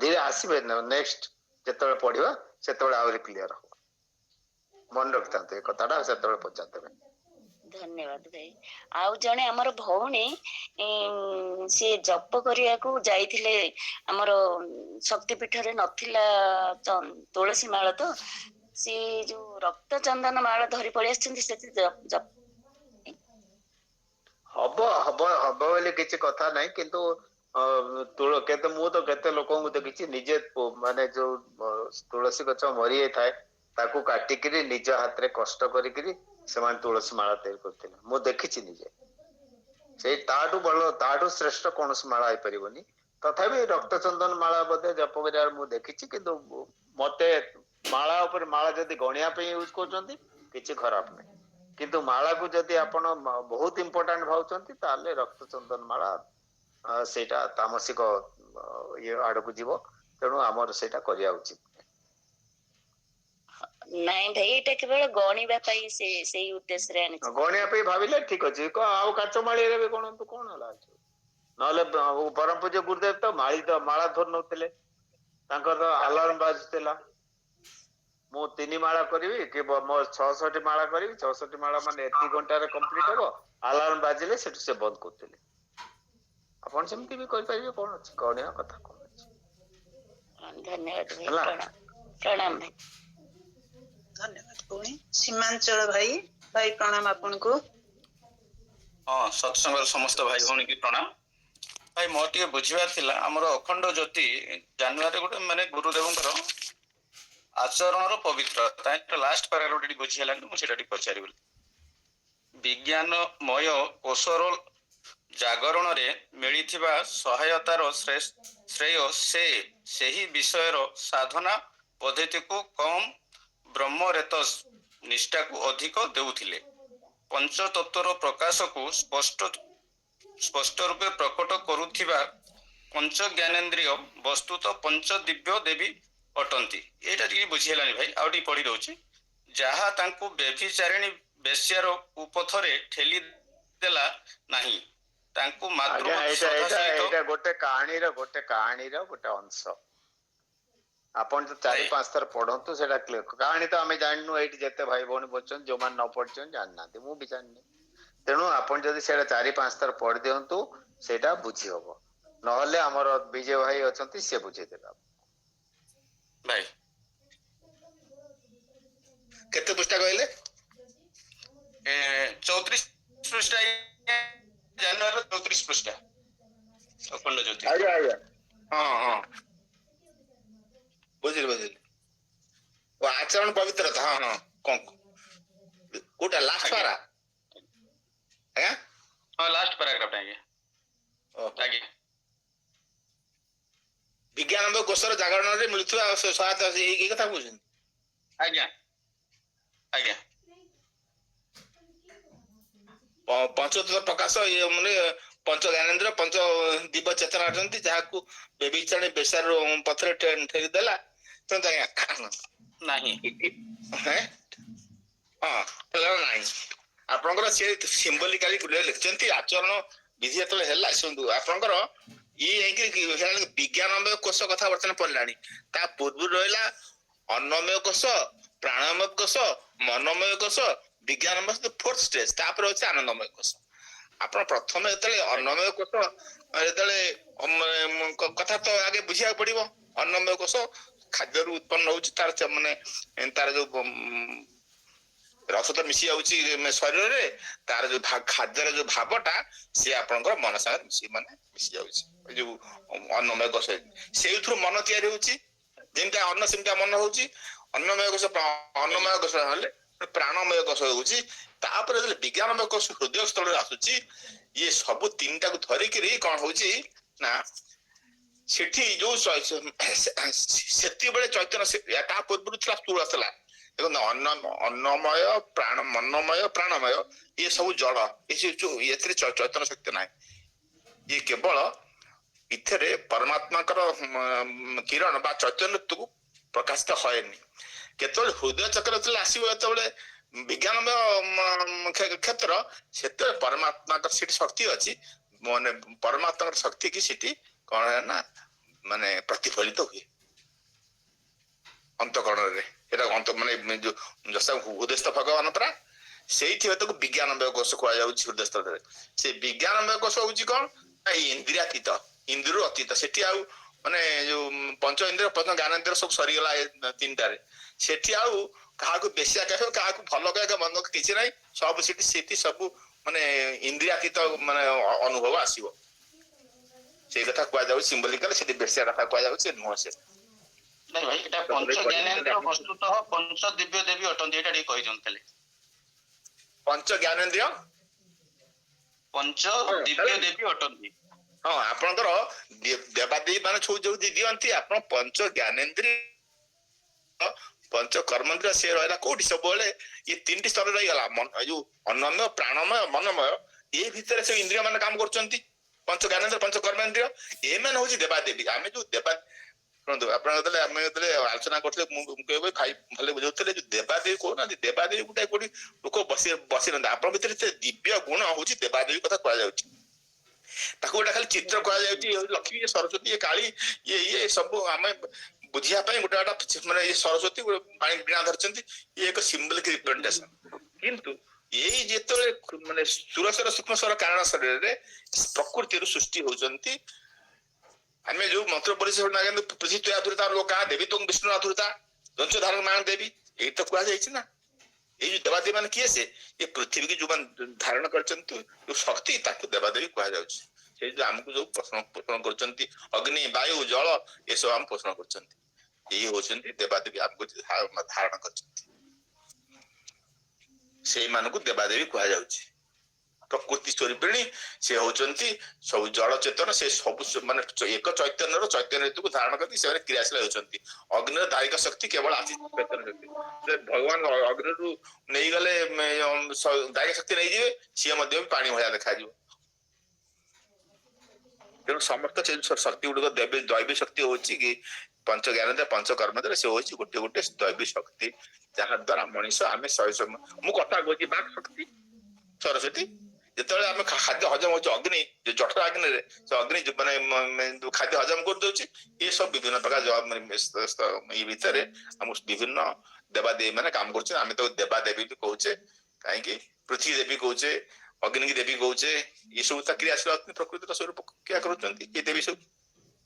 ଧୀରେ ଆସିବେ, ନେକ୍ସଟ ଯେତେବେଳେ ପଢିବା ସେତେବେଳେ ଆହୁରି କ୍ଲିୟର ହବ। ମନେ ରଖିଥାନ୍ତୁ ଏ କଥାଟା, ସେତେବେଳେ ପଚାରିଦେବେ।
ଧନ୍ୟବାଦ ଭାଇ। ଆଉ ଜଣେ ଆମର ଭଉଣୀ ସିଏ ଜପ କରିବାକୁ ଯାଇଥିଲେ, ଆମର ଶକ୍ତି ପୀଠରେ ନଥିଲା ତୁଳସୀ ମାଳ, ତ ସିଏ ଯୋଉ ରକ୍ତ ଚନ୍ଦନ ମାଳ ଧରି ପଳେଇ ଆସିଛନ୍ତି, ସେଠି
ହବ ବୋଲି କିଛି କଥା ନାହିଁ, କିନ୍ତୁ ମୁଁ ତ କେତେ ଲୋକଙ୍କୁ ଦେଖିଛି ନିଜେ ମାନେ ଯୋଉ ତୁଳସୀ ଗଛ ମରି ଯାଇଥାଏ ତାକୁ କାଟିକିରି ନିଜ ହାତରେ କଷ୍ଟ କରିକିରି ସେମାନେ ତୁଳସୀ ମାଳା ତିଆରି କରିଥିଲେ, ମୁଁ ଦେଖିଛି ନିଜେ। ସେଇ ତାଠୁ ଶ୍ରେଷ୍ଠ କୌଣସି ମାଳା ହେଇପାରିବନି। ତଥାପି ରକ୍ତ ଚନ୍ଦନ ମାଳା ବୋଧେ ଜପ କରିବାର ମୁଁ ଦେଖିଛି, କିନ୍ତୁ ମତେ ମାଳା ଉପରେ ମାଳା ଯଦି ଗଣିବା ପାଇଁ ୟୁଜ କରୁଛନ୍ତି କିଛି ଖରାପ ନାହିଁ, କିନ୍ତୁ ମାଳାକୁ ଯଦି ଆପଣ ବହୁତ ଇମ୍ପୋର୍ଟାଣ୍ଟ ଭାବୁଛନ୍ତି ତାହେଲେ ରକ୍ତ ଚନ୍ଦନ ମାଳା ସେଇଟା ତାମସିକ ଇଏ ଆଡକୁ ଯିବ, ତେଣୁ ଆମର ସେଇଟା କରିବା ଉଚିତ।
ନାଇଁ ଭାଇ, ଏଇଟା କେବଳ ଗଣିବା ପାଇଁ ସେଇ ଉଦ୍ଦେଶ୍ୟରେ ଆଣିଛି।
ଗଣିବା ପାଇଁ ଭାବିଲେ ଠିକ ଅଛି, ଆଉ କାଚ ମାଳିରେ ବି ଗଣନ୍ତୁ, କଣ ହେଲା? ନହେଲେ ପରମ ପୂଜ୍ୟ ଗୁରୁଦେବ ତ ମାଳା ଧରୁ ନଥିଲେ, ତାଙ୍କର ତ ଆଲାର୍ମ ବାଜୁଥିଲା, ମୁଁ 3 ମାଳ କରିବି କି ମୋ 66 ମାଳ କରିବି, 64 ମାଳ ମାନେ ଏତିକି ଘଣ୍ଟାରେ କମ୍ପ୍ଲିଟ ହବ, ଆଲାର୍ମ ବାଜିଲେ ସେଠୁ ସେ ବନ୍ଦ କରୁଥିଲେ। ଆପଣ ସେମିତି ବି କରିପାରିବେ, କଣ ଅଛି, ଗଣିବା କଥା କଣ ଅଛି।
ଧନ୍ୟବାଦ ଭାଇ,
ହେଲା।
ପ୍ରଣାମ ଭାଇ।
ଧନ୍ୟବାଦ ଭଉଣୀ। ସୀମାଞ୍ଚଳ ଭାଇ ପ୍ରଣାମ ଆପଣଙ୍କୁ।
ହଁ, ସତ୍ସଙ୍ଗର ସମସ୍ତ ଭାଇ ଭଉଣୀ କି ପ୍ରଣାମ। ଭାଇ ମୋର ଟିକେ ବୁଝିବାର ଥିଲା, ଆମର ଅଖଣ୍ଡ ଜ୍ୟୋତି ଜାନୁଆରୀ ଗୋଟେ ମାନେ ଗୁରୁଦେବଙ୍କର ଆଚରଣର ପବିତ୍ରତା ଲାଷ୍ଟ ପାରାଗ୍ରାଫ ବୁଝି ହେଲାନି, ମୁଁ ସେଇଟା ଟିକେ ପଚାରିବି। ବିଜ୍ଞାନମୟ କୋଷର
ଜାଗରଣରେ ମିଳିଥିବା ସହାୟତାର ଶ୍ରେୟ ସେ ସେହି ବିଷୟର ସାଧନା ପଦ୍ଧତିକୁ କମ୍ ବ୍ରହ୍ମରେତ ନିଷ୍ଠାକୁ ଅଧିକ ଦେଉଥିଲେ। ପଞ୍ଚତତ୍ତ୍ୱର ପ୍ରକାଶକୁ ସ୍ପଷ୍ଟ ରୂପେ ପ୍ରକଟ କରୁଥିବା ପଞ୍ଚ ଜ୍ଞାନେନ୍ଦ୍ରିୟ ବସ୍ତୁତ ପଞ୍ଚ ଦିବ୍ୟ ଦେବୀ ଅଟନ୍ତି। ଏଇଟା ଟିକେ ବୁଝି ହେଲାନି ଭାଇ, ଆଉ ଟିକେ ପଢି ଦଉଛି। ଯାହା ତାଙ୍କୁ ବ୍ୟଭିଚାରିଣୀ ବେଶ୍ୟାର କୁପଥରେ ଠେଲି ଦେଲା ନାହିଁ, ତାଙ୍କୁ ମାତୃ ଶ୍ରଦ୍ଧା ସହିତ
ଗୋଟେ କାହାଣୀର ଗୋଟେ ଅଂଶ। ଆପଣ ତ 4-5 ଥର ପଢନ୍ତୁ, ସେଟା କ୍ଲିୟର। କାହାଣୀ ତ ଆମେ ଜାଣିନୁ, ଏଇଠି ଯେତେ ଭାଇ ଭଉଣୀ ବସୁଛନ୍ତି, ଯୋଉମାନେ ନ ପଢିଛନ୍ତି ଜାଣିନାହାନ୍ତି, ମୁଁ ବି ଜାଣିନି। ତେଣୁ ଆପଣ ଯଦି ସେଇଟା 4-5 ଥର ପଢି ଦିଅନ୍ତୁ, ସେଇଟା ବୁଝି ହବ। ନହେଲେ ଆମର ବିଜୟ ଭାଇ ଅଛନ୍ତି, ସିଏ ବୁଝେଇଦେବେ
ଭାଇ।
କେତେ ପୃଷ୍ଠା କହିଲେ?
34 ପୃଷ୍ଠା, ଜାନୁଆରୀ 34 ପୃଷ୍ଠା ଅଖଣ୍ଡ ଜ୍ୟୋତି।
ହଁ ବୁଝିଲି। ଆଚରଣ ପବିତ୍ରତା, ହଁ କୋଉଟା ଲାଷ୍ଟ ପାରା? ଆଜ୍ଞା
ହଁ ଲାଷ୍ଟ ପାରାଗ୍ରାଫ ଆଜ୍ଞା।
ବିଜ୍ଞାନନ୍ଦ କୋଷର ଜାଗରଣରେ ମିଳୁଥିବା ସହାୟତା ଏଇ କଥା କହୁଛନ୍ତି?
ଆଜ୍ଞା।
ପଞ୍ଚତତ୍ତ୍ୱ ପ୍ରକାଶ ମାନେ ପଞ୍ଚ ଜ୍ଞାନେନ୍ଦ୍ର ପଞ୍ଚ ଦିବ୍ୟ ଚେତନା ଅଛନ୍ତି, ଯାହାକୁ ବ୍ୟଭିଚାରିଣୀ ବେଶ୍ୟାର ପଥରେ ଠେଲି ଦେଲା
ନାହିଁ।
ନାହିଁ। ଆପଣଙ୍କର ସେ ସିମ୍ବଲିକାଲି ଲେଖିଛନ୍ତି। ଆଚରଣ ବିଧି ଯେତେବେଳେ ହେଲା, ଶୁଣନ୍ତୁ, ଆପଣଙ୍କର ଇଏ ଯାଇକି ବିଜ୍ଞାନମୟ କୋଷ କଥା ବର୍ତ୍ତମାନ ପଡିଲାଣି। ତା ପୂର୍ବରୁ ରହିଲା ଅନ୍ନମୟ କୋଷ, ପ୍ରାଣମୟ କୋଷ, ମନୋମୟ କୋଷ, ବିଜ୍ଞାନମୟ ଫୋର୍ଥ ଷ୍ଟେଜ। ତାପରେ ଅଛି ଆନନ୍ଦମୟ କୋଷ। ଆପଣ ପ୍ରଥମେ ଯେତେବେଳେ ଅନ୍ନମୟ କୋଷ ଯେତେବେଳେ କଥା ତ ଆଗେ ବୁଝିବାକୁ ପଡିବ। ଅନ୍ନମୟ କୋଷ ଖାଦ୍ୟରୁ ଉତ୍ପନ୍ନ ହଉଛି, ତାର ଯୋଉ ରସ ତ ମିଶି ଯାଉଛି ଶରୀରରେ, ତାର ଯୋଉ ଖାଦ୍ୟର ଯୋଉ ଭାବଟା ସେ ଆପଣଙ୍କର ମନ ସାଙ୍ଗରେ ମିଶି ଯାଉଛି। ଏ ଯୋଉ ଅନ୍ନମୟ କୋଷ, ସେଇଥିରୁ ମନ ତିଆରି ହଉଛି। ଯେମିତିଆ ଅନ୍ନ ସେମିତିଆ ମନ ହଉଛି। ଅନ୍ନମୟ କୋଷ ହେଲେ ପ୍ରାଣମୟ କୋଷ ହଉଛି। ତାପରେ ବିଜ୍ଞାନମୟ କୋଷ ହୃଦୟ ସ୍ଥଳରେ ଆସୁଛି। ଇଏ ସବୁ ତିନିଟାକୁ ଧରିକିରି କଣ ହଉଛି ନା, ସେଠି ଯୋଉ ସେତିକିବେଳେ ଚୈତନ୍ୟ, ତା ପୂର୍ବରୁ ଥିଲା ସ୍ଥୂଳ ଥିଲା। ଦେଖନ୍ତୁ ଅନ୍ନମୟ ମନୋମୟ ପ୍ରାଣମୟ, ଇଏ ସବୁ ଜଳ। ଏଥିରେ ଚୈତନ୍ୟ ଶକ୍ତି ନାହିଁ। ଇଏ କେବଳ ଏଥିରେ ପରମାତ୍ମାଙ୍କର କିରଣ ବା ଚୈତନ୍ୟକୁ ପ୍ରକାଶିତ ହଏନି। କେତେବେଳେ ହୃଦୟ ଚକ୍ର ଯେତେବେଳେ ଆସିବ, ଯେତେବେଳେ ବିଜ୍ଞାନମୟ କ୍ଷେତ୍ର, ସେତେବେଳେ ପରମାତ୍ମାଙ୍କର ସେଠି ଶକ୍ତି ଅଛି। ମାନେ ପରମାତ୍ମାଙ୍କର ଶକ୍ତି କି ସେଠି କଣ ନା ପ୍ରତିଫଳିତ ହୁଏ ଅନ୍ତଃକରଣରେ। ଏଟା ଯୋଉ ହୃଦୟସ୍ଥ ଭଗବାନ ପରା, ସେଇଥି ତାକୁ ବିଜ୍ଞାନମୟ କୋଷ କୁହାଯାଉଛି। ହୃଦୟସ୍ଥଳରେ ସେ ବିଜ୍ଞାନମୟ କୋଷ ହଉଛି କଣ, ଇନ୍ଦ୍ରିୟାତୀତ, ଇନ୍ଦ୍ରିୟରୁ ଅତୀତ। ସେଠି ଆଉ ଯୋଉ ପଞ୍ଚ ଇନ୍ଦ୍ରିୟ ପଞ୍ଚ ଜ୍ଞାନେନ୍ଦ୍ରିୟ ସବୁ ସରିଗଲା ଏ ତିନିଟାରେ। ସେଠି ଆଉ କାହାକୁ ବେଶ୍ୟା କହିବ, କାହାକୁ ଭଲ କହିବ, ମନ୍ଦ କିଛି ନାହିଁ। ସବୁ ସେଠି ସବୁ ଇନ୍ଦ୍ରିୟାତୀତ ଅନୁଭବ ଆସିବ। ସେଇ କଥା କୁହାଯାଉଛି ସିମ୍ବଲିକାଲି। ସେଠି ବେଶ୍ୟା କଥା କୁହାଯାଉଛି, ସେ ନୁହଁ। ସେ
ନାଇଁ ଭାଇ, ଏଟା ପଞ୍ଚ ଜ୍ଞାନେନ୍ଦ୍ରିୟ ବସ୍ତୁତଃ ପଞ୍ଚ ଦିବ୍ୟ ଦେବୀ ଅଟନ୍ତି। ଏଇଟା ଟିକେ କହିଛନ୍ତି ଖାଲି।
ପଞ୍ଚ ଜ୍ଞାନେନ୍ଦ୍ରିୟ
ପଞ୍ଚ ଦିବ୍ୟ ଦେବୀ ଅଟନ୍ତି।
ହଁ, ଆପଣଙ୍କର ଦେବାଦେବୀ ଯୋଉ ଦିଅନ୍ତି, ଆପଣ ପଞ୍ଚ ଜ୍ଞାନେନ୍ଦ୍ରିୟ ପଞ୍ଚ କର୍ମେନ୍ଦ୍ରିୟ ସେ ରହିଲା କୋଉଠି? ସବୁବେଳେ ଇଏ ତିନିଟି ସ୍ତରରେ ରହିଗଲା। ଯୋଉ ଅନ୍ନମୟ ପ୍ରାଣମୟ ମନୋମୟ, ଏ ଭିତରେ ସେ ଇନ୍ଦ୍ରିୟ ମାନେ କାମ କରୁଛନ୍ତି। ପଞ୍ଚ ଜ୍ଞାନେନ୍ଦ୍ରିୟ ପଞ୍ଚ କର୍ମେନ୍ଦ୍ରିୟ, ଏମାନେ ହଉଛି ଦେବାଦେବୀ। ଆମେ ଯୋଉ ଶୁଣନ୍ତୁ, ଆପଣ ଆମେ ଯେତେବେଳେ ଆଲୋଚନା କରୁଥିଲେ, ମୁଁ କହିବି ଭାଇ ଭଲ ବୁଝାଉଥିଲେ, ଯୋଉ ଦେବାଦେବୀ କହୁନାହାନ୍ତି, ଦେବାଦେବୀ ଗୋଟେ କୋଉଠି ଲୋକ ବସିନାହାନ୍ତି। ଆପଣଙ୍କ ଭିତରେ ସେ ଦିବ୍ୟ ଗୁଣ ହଉଛି ଦେବାଦେବୀ କଥା କୁହାଯାଉଛି। ତାକୁ ଗୋଟେ ଖାଲି ଚିତ୍ର କୁହାଯାଉଛି, ଲକ୍ଷ୍ମୀ, ସରସ୍ୱତୀ, କାଳୀ, ଇଏ ସବୁ ଆମେ ବୁଝିବା ପାଇଁ ଗୋଟେ ଇଏ ସରସ୍ୱତୀ ପାଣି ବୀଣା ଧରିଛନ୍ତି, ଇଏ ଏକ ସିମ୍ବଲିକ ରିପ୍ରେଜେଣ୍ଟେସନ। କିନ୍ତୁ ଏଇ ଯେତେବେଳେ ସୁରସ୍ୱର ସୂକ୍ଷ୍ମସ୍ୱର କାରଣ ଶରୀରରେ ପ୍ରକୃତିରୁ ସୃଷ୍ଟି ହଉଛନ୍ତି, ଆମେ ଯୋଉ ମନ୍ତ୍ର ପରିଚୟ ପୃଥିବୀ ଆଧୁରିତା ଲୋକା ଦେବୀ ତୁମ ବିଷ୍ଣୁ ଆଧୁରିତା ଦଞ୍ଚ ଧାରଣ ମାନ ଦେବୀ, ଏଇ ତ କୁହାଯାଇଛି ନା। ଏଇ ଯୋଉ ଦେବାଦେବୀ ମାନେ କିଏ? ଏ ପୃଥିବୀକି ଯୋଉମାନେ ଧାରଣ କରିଛନ୍ତି ଯୋଉ ଶକ୍ତି, ତାକୁ ଦେବାଦେବୀ କୁହାଯାଉଛି। ସେଇ ଯୋଉ ଆମକୁ ଯୋଉ ପୋଷଣ କରୁଛନ୍ତି, ଅଗ୍ନି, ବାୟୁ, ଜଳ, ଏସବୁ ଆମେ ପୋଷଣ କରୁଛନ୍ତି। ଏଇ ହଉଛନ୍ତି ଦେବାଦେବୀ, ଆମକୁ ଧାରଣ କରିଛନ୍ତି। ସେଇମାନଙ୍କୁ ଦେବାଦେବୀ କୁହାଯାଉଛି। प्रकृति स्वरूपिणी से होचंती सब जड़ चेतन से सब माने एक चैतन्य चैतन्य हेतु को धारण करती से क्रियाशील होचंती अग्नि दायिक शक्ति केवल आसी चैतन्य शक्ति भगवान अग्नि रु नहीं गले दायिक शक्ति नहीं जिवे सी मध्य पानी भया देखा जिवो तेणु समस्त शक्ति गुड़िक देवी दैवी शक्ति होची कि पंच ज्ञान दे पंच कर्म दे से होची गोटे गोटे दैवी शक्ति जहा द्वारा मनुष्य आम शहे मु कथा कहूँ बाक शक्ति सरस्वती जिते आम खाद्य हजम हो अग्नि जो जठर अग्नि अग्नि माने खाद्य हजम कर दे ये सब विभिन्न प्रकार ये भितर आम विभिन्न देवादेवी मैंने काम कर तो देवादेवी भी कहे कहीं पृथ्वी देवी कहे अग्नि की देवी कहे ये सब क्रियाशील प्रकृति स्वरूप क्या कर देवी सब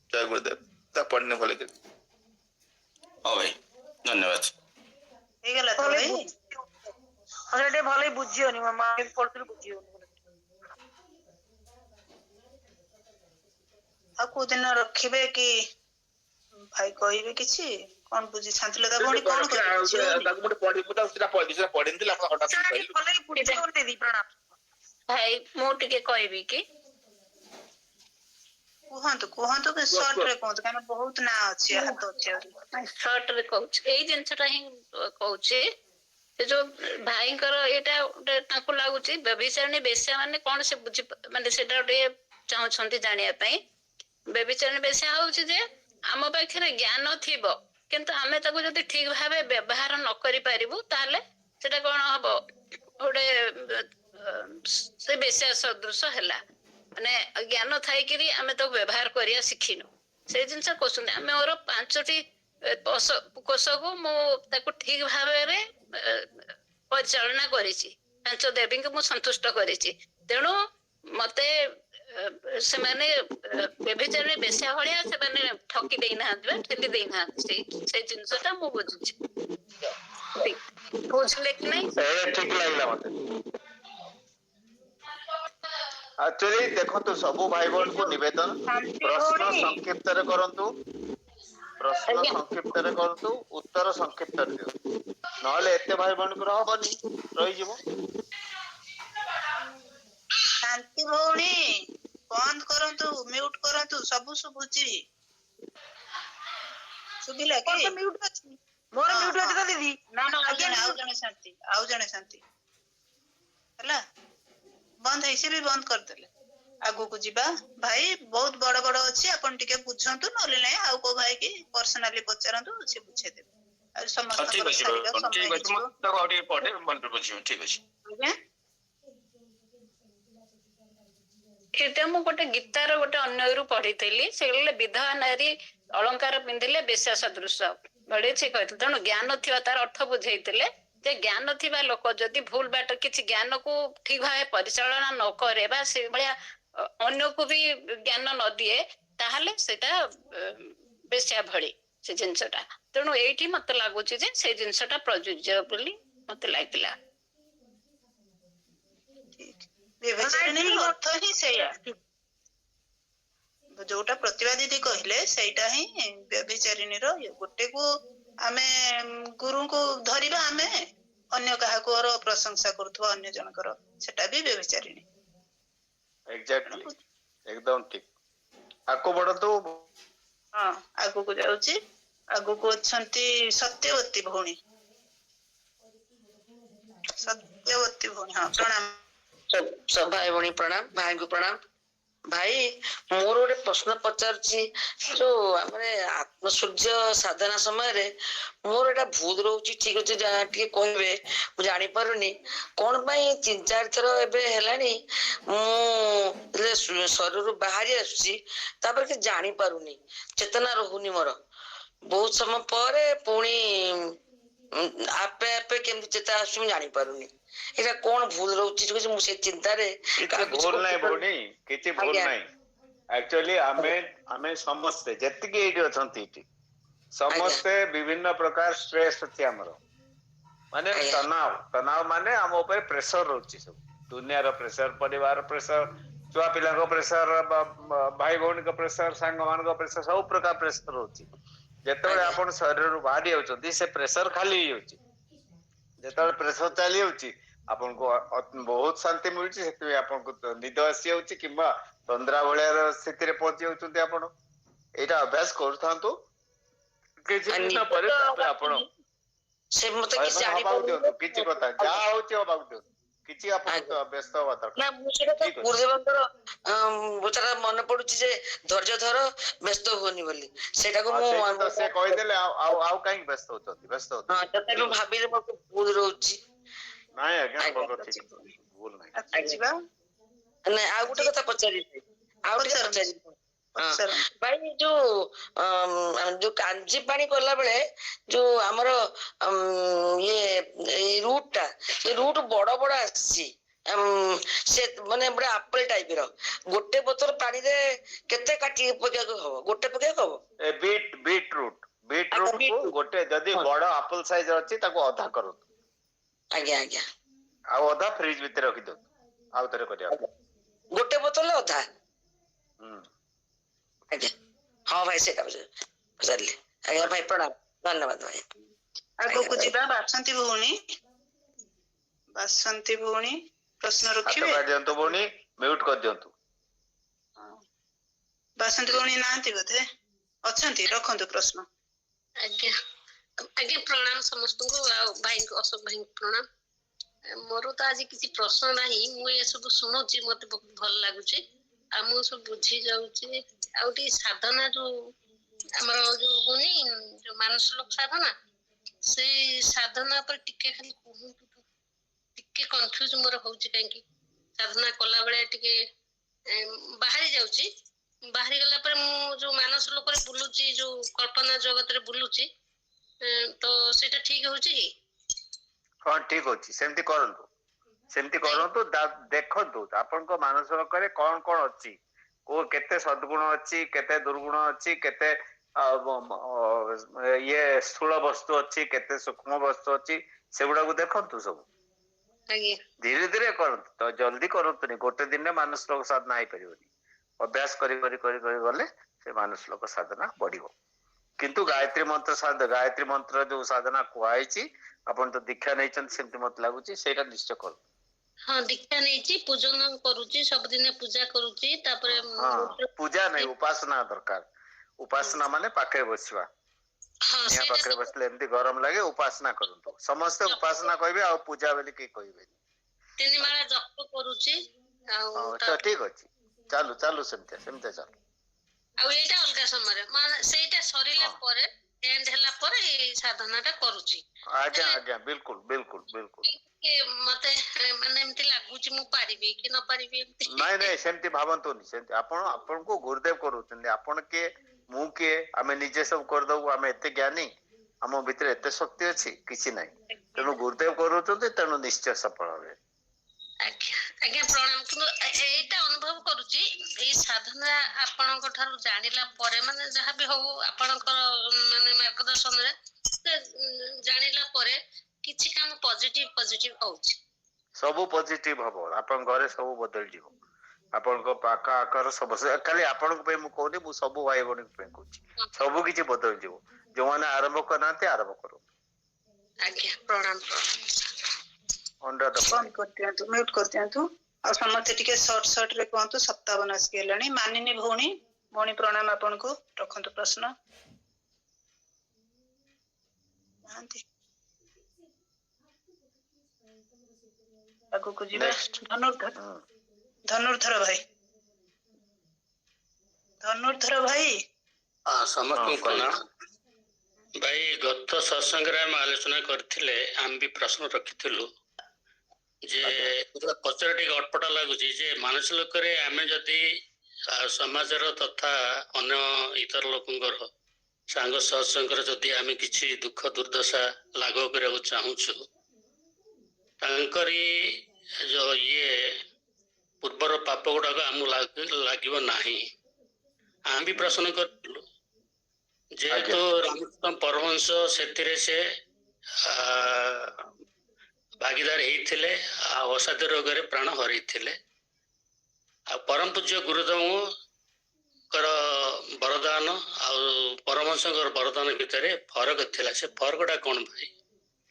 जय गुरुदेव पढ़ने भले हाँ भाई धन्यवाद
ହେଇଗଲା ତ ଭାଇ
ସେଟା ଭଲ ବୁଝିବନି ମାମା ପଢୁଥିଲି ବୁଝିବନି
ଆଉ କୋଉ ଦିନ ରଖିବେ କି ଭାଇ କହିବେ କିଛି କଣ ବୁଝି ଶାନ୍ତିଲତା ଭଉଣୀ କଣ
ଭାଇ ମୁଁ ଟିକେ କହିବି କି
କୁହନ୍ତୁ କୁହନ୍ତୁ କି ସର୍ଟ ରେ କୁହନ୍ତୁ କାରଣ ବହୁତ ନାଁ ଅଛି ହାତ ଅଛି
ସର୍ଟ ରେ କହୁଛି ଏଇ ଜିନିଷଟା ହିଁ କହୁଛି ସେ ଯୋଉ ଭାଇଙ୍କର ଏଇଟା ଗୋଟେ ତାଙ୍କୁ ଲାଗୁଛି ବ୍ୟଭିଚାରିଣୀ ବେଶ୍ୟା ମାନେ କଣ ସେ ବୁଝି ମାନେ ସେଟା ଗୋଟେ ଚାହୁଁଛନ୍ତି ଜାଣିବା ପାଇଁ ବ୍ୟଭିଚାରିଣୀ ବେଶ୍ୟା ହଉଛି ଯେ ଆମ ପାଖରେ ଜ୍ଞାନ ଥିବ କିନ୍ତୁ ଆମେ ତାକୁ ଯଦି ଠିକ ଭାବେ ବ୍ୟବହାର ନ କରିପାରିବୁ ତାହେଲେ ସେଟା କଣ ହବ ଗୋଟେ ସେ ବେଶ୍ୟା ସଦୃଶ ହେଲା ମାନେ ଜ୍ଞାନ ଥାଇକିରି ଆମେ ତାକୁ ବ୍ୟବହାର କରିବା ଶିଖିନୁ ସେଇ ଜିନିଷ କହୁଛନ୍ତି ଆମେ ମୋର 5ଟି କୋଷକୁ ମୁଁ ତାକୁ ଠିକ ଭାବରେ ପରିଚାଳନା କରିଛି 5 ଦେବୀଙ୍କୁ ମୁଁ ସନ୍ତୁଷ୍ଟ କରିଛି ତେଣୁ ମତେ ସେମାନେ ବ୍ୟଭିଚାରିଣୀ ବେଶ୍ୟା ଭଳିଆ ସେମାନେ ଠକି ଦେଇନାହାନ୍ତି ବା ଠେଲି ଦେଇନାହାନ୍ତି ସେଇ ଜିନିଷଟା ମୁଁ ବୁଝୁଛି ବୁଝିଲେ କି ନାଇଁ
ठीक लागला मते एक्चुअली देखंतु सबु भाई बहन को निवेदन प्रश्न संक्षिप्त रे करंतु प्रश्न संक्षिप्त रे करंतु उत्तर संक्षिप्त रे दियो नहले एते भाई बहन को रहबनी रही जीवो
ଶାନ୍ତି ଭଉଣୀ ବନ୍ଦ କରନ୍ତୁ म्यूट କରନ୍ତୁ ସବୁ ଶୁଭୁଛି ଶୁଭିଲା କି
म्यूट ଅଛି ମୋର म्यूट ଅଛି ତ ଦିଦି
ନା ନା ଆଉ ଜଣେ ଶାନ୍ତି ହେଲା बंद है भी बंद करदेले आगु को जीवा भाई बहुत बड़ बड़ अच्छी अपन टिके बुझंतु नले नै आउ को भाई की पर्सनली पचारंतु से बुझे देबे आ समस्त
ठीक अछि मत तो आउडी पढे मन बुझियो ठीक अछि
आज्ञा
एटा मु गोटे गीतार गोटे अन्यरु पढितली सेले विधवा नारी अलंकार पिंधिले बेश्या सदृश बडे छी कहत तनो ज्ञान थिवा तार अर्थ बुझैतले जे ज्ञान थिबा लोक जदि भूल बाट किछि ज्ञान को ठीक भावे परिचालना न करे बा से भलिया अन्य को भी ज्ञान न दिए ताहले सेटा बेश्या भଳି से जिनसटा तेणु एठी मते लागुची जे से जिनसटा प्रयोज्य बोली मते लागतिला
विवेचन अर्थ ही सेया जोटा प्रतिभा दीदी कहले सेटा ही व्यभिचारिणी रो गोटे को आमे गुरु को धरिबा आमे अन्य काहा को प्रशंसा करथवा अन्य जनकर सेटा भी व्यभिचारिणी
एग्जैक्टली एकदम ठीक आको बड़ तो
हां आगु को जाउची आगु को छंती सत्यवती भौणी हां प्रणाम
सब भाई भौणी प्रणाम भाई को प्रणाम भाई मोर गोटे प्रश्न पचारछि जो हमरे आत्मसूर्य साधना समय रे मोर एटा भूल रहउछि ठीक अछि टिके कहबे मु जानि पारुनी कोन पई 3-4 थर एबे हेलानी मु शरीर बाहरी आछि तापर के जानि पारुनी चेतना रहउनी मोर बहुत समय पर पुणी आपे आपे केम चेता आछि मु जानि पारुनी एटा कोन भूल रहउछि कि मु से चिंता रे
भूल नै बोनी किछि भूल नै एक्चुअली हमें समस्त जति के एटी अछंती एटी समस्त विभिन्न प्रकार स्ट्रेस अछि हमरो माने तनाव माने हम ऊपर प्रेशर रहउछि सब दुनिया रो प्रेशर परिवार प्रेशर छुआ पिला को प्रेशर भाई बहन को प्रेशर संग मान को प्रेशर सब प्रकार प्रेशर रहउछि जेतबे आपण शरीर बाहरी होउछथि से प्रेशर खाली होउछि जेतबे प्रेशर चली होउछि ଆପଣଙ୍କୁ ବହୁତ ଶାନ୍ତି ମିଳୁଛି, ସେଥିପାଇଁ ଆପଣଙ୍କୁ ନିଦ ଆସି ଯାଉଛି କିମ୍ବା ତନ୍ଦ୍ରା ଭଳିଆ ସ୍ଥିତିରେ ପହଞ୍ଚି ଯାଉଛନ୍ତି ଆପଣ। ଏଇଟା ଅଭ୍ୟାସ କରୁଥାନ୍ତୁ, କିଛି ଦିନ ପରେ ତାପରେ ଆପଣ
ସେ ମତେ କିଛି
ହବାକୁ ଦିଅନ୍ତୁ, କିଛି
ଜାଣିପାରୁନି।
କଥା ଯାହା ହଉଛି ହବାକୁ ଦିଅନ୍ତୁ, କିଛି ଆପଣ ବ୍ୟସ୍ତ ହବା
ନା
ଦରକାର।
ମୁଁ ସେଇଟା ତ
ଠିକ ଅଛି,
ଗୁରୁଦେବଙ୍କର ସେଟା ମନେ ପଡୁଛି ଯେ ଧୈର୍ଯ୍ୟ ଧର, ବ୍ୟସ୍ତ ହୁଅନି ବୋଲି। ସେଇଟାକୁ ମୁଁ
ସେଇଟା ତ ସେ କହିଦେଲେ, ଆଉ କାହିଁକି ବ୍ୟସ୍ତ ହଉଛନ୍ତି? ବ୍ୟସ୍ତ
ହଁ
ହଉଛନ୍ତି,
ତଥାପି
ଠିକ ଅଛି।
ଭାବିଲେ ମୋର ଭୁଲ ରହୁଛି।
ନାଇଁ ଆଜ୍ଞା, ଆପଣଙ୍କ ଠିକ ଭୁଲ ନାହିଁ।
ଆଚ୍ଛା ଯିବା।
ନାଇଁ ଆଉ ଗୋଟେ କଥା ପଚାରିବି, ଆଉ ଟିକେ ପଚାରିବି। ହଁ ଭାଇ ଯୋଉ କାଞ୍ଜି ପାଣି କଲା ବେଳେ ଯୋଉ ଆମର ଏଇ ରୁଟ ଟା, ସେ ରୁଟ ବଡ ବଡ ଆସିଛି। ସେ ମାନେ ଗୋଟେ ଆପଲ ଟାଇପ ର, ଗୋଟେ ବୋତଲ ପାଣିରେ କେତେ କାଟି ପକେଇବାକୁ ହବ? ଗୋଟେ ପକେଇବାକୁ ହବ?
ବିଟ ରୁଟ କୁ ଗୋଟେ, ଯଦି ବଡ ଆପଲ ସାଇଜ ଅଛି ତାକୁ ଅଧା କରନ୍ତୁ।
ଆଜ୍ଞା ଆଜ୍ଞା।
ଆଉ ଅଧା ଫ୍ରିଜ ଭିତରେ ରଖିଦିଅନ୍ତୁ, ଆଉ ଥରେ କରିବା ପାଇଁ।
ଗୋଟେ ବୋତଲ ଅଧା?
ହୁଁ।
ଆଜ୍ଞା ହଁ ଭାଇ, ସେଇଟା ପଚାରିଲି। ଆଜ୍ଞା ଭାଇ ପ୍ରଣାମ, ଧନ୍ୟବାଦ ଭାଇ।
ଆଗକୁ ଯିବା। ବାସନ୍ତୀ ଭଉଣୀ, ବାସନ୍ତୀ ଭଉଣୀ ପ୍ରଶ୍ନ
ହାତ
ରଖିବେ?
କାଢିଦିଅନ୍ତୁ ଭଉଣୀ, ମ୍ୟୁଟ କରିଦିଅନ୍ତୁ।
ବାସନ୍ତୀ ଭଉଣୀ ନାହାନ୍ତି ବୋଧେ? ଅଛନ୍ତି, ରଖନ୍ତୁ ପ୍ରଶ୍ନ।
ଆଜ୍ଞା ଆଜ୍ଞା, ପ୍ରଣାମ ସମସ୍ତଙ୍କୁ, ଆଉ ଭାଇଙ୍କୁ, ଅଶୋକ ଭାଇଙ୍କୁ ପ୍ରଣାମ। ମୋର ତ ଆଜି କିଛି ପ୍ରଶ୍ନ ନାହିଁ, ମୁଁ ଏସବୁ ଶୁଣୁଛି, ମତେ ବହୁତ ଭଲ ଲାଗୁଛି, ଆଉ ମୁଁ ସବୁ ବୁଝି ଯାଉଛି। ଆଉ ଟିକେ ସାଧନା ଯୋଉ ଆମର ଯୋଉ ହଉନି, ଯୋଉ ମାନସ ଲୋକ ସାଧନା, ସେଇ ସାଧନା ଉପରେ ଟିକେ ଖାଲି କୁହନ୍ତୁ ତ। ଟିକେ କନଫ୍ୟୁଜ ମୋର ହଉଛି, କାହିଁକି ସାଧନା କଲା ବେଳେ ଟିକେ ବାହାରି ଯାଉଛି। ବାହାରି ଗଲା ପରେ ମୁଁ ଯୋଉ ମାନସ ଲୋକରେ ବୁଲୁଛି, ଯୋଉ କଳ୍ପନା ଜଗତରେ ବୁଲୁଛି, ତ ସେଇଟା ଠିକ ହଉଛି କି?
ହଁ ଠିକ ଅଛି, ସେମିତି କରନ୍ତୁ, ସେମିତି କରନ୍ତୁ। ଦେଖନ୍ତୁ ଆପଣଙ୍କ ମାନସ ଲୋକରେ କଣ କଣ ଅଛି, କେତେ ସଦ୍ଗୁଣ ଅଛି, କେତେ ଦୁର୍ଗୁଣ ଅଛି, କେତେ ଇଏ ସ୍ଥୂଳ ବସ୍ତୁ ଅଛି, କେତେ ସୂକ୍ଷ୍ମ ବସ୍ତୁ ଅଛି, ସେଗୁଡାକୁ ଦେଖନ୍ତୁ ସବୁ।
ଆଜ୍ଞା।
ଧୀରେ ଧୀରେ କରନ୍ତୁ, ତ ଜଲ୍ଦି କରନ୍ତୁନି, ଗୋଟେ ଦିନରେ ମାନସ ଲୋକ ସାଧନା ହେଇପାରିବନି। ଅଭ୍ୟାସ କରି କରି କରି କରି ଗଲେ ସେ ମାନସ ଲୋକ ସାଧନା ବଢିବ। କିନ୍ତୁ ଗାୟତ୍ରୀ ମନ୍ତ୍ର, ଗାୟତ୍ରୀ ମନ୍ତ୍ର ଯୋଉ ସାଧନା କୁହାଯାଇଛି, ଆପଣ ତ ଦୀକ୍ଷା ନେଇଛନ୍ତି ସେମିତି ମତେ ଲାଗୁଛି, ସେଇଟା ନିଶ୍ଚୟ କରନ୍ତୁ।
ହଁ ଦୀକ୍ଷା ନେଇଛି, ପୂଜନ କରୁଛି, ସବୁଦିନେ ପୂଜା କରୁଛି, ତାପରେ
ହଁ ପୂଜା ନାହିଁ, ଉପାସନା ଦରକାର। ଉପାସନା ମାନେ ପାଖରେ ବସିବା, ନିଆଁ
ସେଇଟା
ପାଖରେ ବସିଲେ ଏମିତି ଗରମ ଲାଗେ, ଉପାସନା କରନ୍ତୁ। ସମସ୍ତେ ଉପାସନା କହିବେ, ଆଉ ପୂଜା ବୋଲି କେହି କହିବେନି।
3 ମାଳ ଜପ କରୁଛି। ଆଉ
ହଁ ତ ଠିକ ଅଛି, ଚାଲୁ ଚାଲୁ, ସେମିତିଆ ଚାଲୁ।
ଆଉ ଏଇଟା ଅଲଗା ସମୟରେ, ସେଇଟା ସରିଲା ପରେ, ଏଣ୍ଡ ହେଲା ପରେ ଏଇ ସାଧନା ଟା କରୁଛି।
ଆଜ୍ଞା ଆଜ୍ଞା, ବିଲକୁଲ ବିଲକୁଲ ବିଲକୁଲ।
ମତେ ମାନେ ଏମିତି ଲାଗୁଛି, ମୁଁ ପାରିବି କି ନ ପାରିବି।
ନାଇଁ ନାଇଁ, ସେମିତି ଭାବନ୍ତୁନି, ସେମିତି ଆପଣଙ୍କୁ ଗୁରୁଦେବ କରୁଛନ୍ତି, ଆପଣ କିଏ ମୁଁ କିଏ, ଆମେ ନିଜେ ସବୁ କରିଦବୁ, ଆମେ ଏତେ ଜ୍ଞାନୀ, ଆମ ଭିତରେ ଏତେ ଶକ୍ତି ଅଛି? କିଛି ନାହିଁ, ତେଣୁ ଗୁରୁଦେବ କରୁଛନ୍ତି, ତେଣୁ ନିଶ୍ଚୟ ସଫଳ ହେବେ।
ଆଜ୍ଞା ଆଜ୍ଞା ପ୍ରଣାମ। କିନ୍ତୁ ଏଇଟା ଅନୁଭବ କରୁଛି, ଏଇ ସାଧନା ଆପଣଙ୍କ ଠାରୁ ଜାଣିଲା ପରେ, ମାନେ ଯାହାବି ହଉ ଆପଣଙ୍କର ମାନେ ମାର୍ଗଦର୍ଶନରେ ଜାଣିଲା ପରେ, କିଛି କାମ ପଜିଟିଭ ହଉଛି।
ସବୁ ପଜିଟିଭ ହବ, ଆପଣଙ୍କ ଘରେ ସବୁ ବଦଳିଯିବ, ଆପଣଙ୍କ ପାଖ ଆଖର ସବୁ, ଖାଲି ଆପଣଙ୍କ ପାଇଁ ମୁଁ କହୁନି, ମୁଁ ସବୁ ଭାଇ ଭଉଣୀଙ୍କ ପାଇଁ କହୁଛି, ସବୁ କିଛି ବଦଳିଯିବ। ଯୋଉମାନେ ଆରମ୍ଭ କରିନାହାନ୍ତି, ଆରମ୍ଭ କରନ୍ତୁ।
ଆଜ୍ଞା ପ୍ରଣାମ ପ୍ରଣାମ।
ବନ୍ଦ କରିଦିଅନ୍ତୁ, ମ୍ୟୁଟ କରିଦିଅନ୍ତୁ। ଆଉ ସମସ୍ତେ ଟିକେ ସର୍ଟ ରେ କୁହନ୍ତୁ, 57 ଆସିଗଲାଣି। ମାନିନୀ ଭଉଣୀ, ଭଉଣୀ ପ୍ରଣାମ ଆପଣଙ୍କୁ, ରଖନ୍ତୁ ପ୍ରଶ୍ନ। ଆଗକୁ ଯିବା। ଧନୁର୍ଦ୍ଧର ଭାଇ, ଧନୁର୍ଦ୍ଧର ଭାଇ।
ସମସ୍ତଙ୍କୁ ପ୍ରଣାମ। ଭାଇ ଗତ ସତ୍ସଙ୍ଗରେ ଆମେ ଆଲୋଚନା କରିଥିଲେ, ଆମେ ବି ପ୍ରଶ୍ନ ରଖିଥିଲୁ ଯେ ପଚରା ଟିକେ ଅଟପଟା ଲାଗୁଛି, ଯେ ମାନସ ଲୋକରେ ଆମେ ଯଦି ସମାଜର ତଥା ଅନ୍ୟ ଇତର ଲୋକଙ୍କର, ସାଙ୍ଗ ସତ୍ସଙ୍ଗର ଯଦି ଆମେ କିଛି ଦୁଃଖ ଦୁର୍ଦ୍ଦଶା ଲାଘବ କରିବାକୁ ଚାହୁଁଛୁ, ତାଙ୍କରି ଯୋଉ ପୂର୍ବର ପାପ ଗୁଡାକ ଆମକୁ ଲାଗିବ ନାହିଁ। ଆମେ ବି ପ୍ରଶ୍ନ କରିଥିଲୁ, ଯେହେତୁ ରାମକୃଷ୍ଣ ପରମହଂସ ସେଥିରେ ସେ ଭାଗିଦାର ହେଇଥିଲେ, ଆଉ ଅସାଧ୍ୟ ରୋଗରେ ପ୍ରାଣ ହରାଇଥିଲେ। ଆଉ ପରମ ପୂଜ୍ୟ ଗୁରୁଦେବଙ୍କର ବରଦାନ ଆଉ ପରମହଂସଙ୍କର ବରଦାନ ଭିତରେ ଫରକ ଥିଲା, ସେ ଫରକ ଟା କଣ ଭାଇ?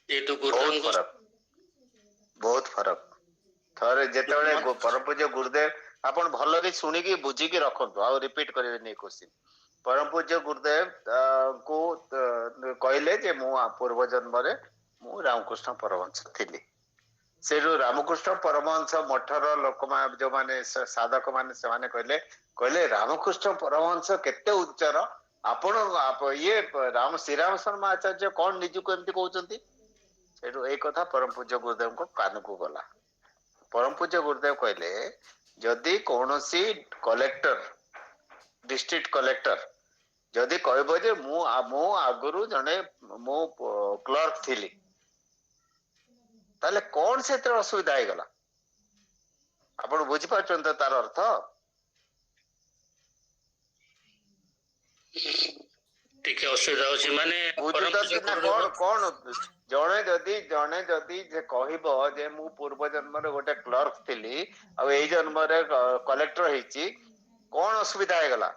ଯେହେତୁ
ବହୁତ ଫରକ, बहुत फरक थरे जेतेबेले परम पूज्य गुरुदेव आपण भलो कि सुनिकी बुझिकी रखंतु आ रिपीट करिवे नै क्वेश्चन परम पूज्य गुरुदेव को कहले जे मु पूर्व जन्म रे मु रामकृष्ण परमहंस थिली से रामकृष्ण परमहंस मठर लोक जो माने साधक माने से माने कहले रामकृष्ण परमहंस केते उच्चर आपण ये राम श्री राम शर्मा आचार्य कौन निजुको एमती कहउचंती सेठु ए कथा परम पूज्य गुरुदेव को कान को गला परम पूज्य गुरुदेव कहले जदि कौनसी कलेक्टर डिस्ट्रिक्ट कलेक्टर जदि कहबो जे मु आगुरु जने मु क्लर्क थिली ताले कौन से असुविधा है गला आपण बुझी पाछन त तार अर्थ
टिके असुविधा होची माने
कौन कौन जने जदि जे कहबो जे मु पूर्व जन्म रे गोटे क्लर्क थिली आ एई जन्म रे कलेक्टर हेची कौन असुविधा है गला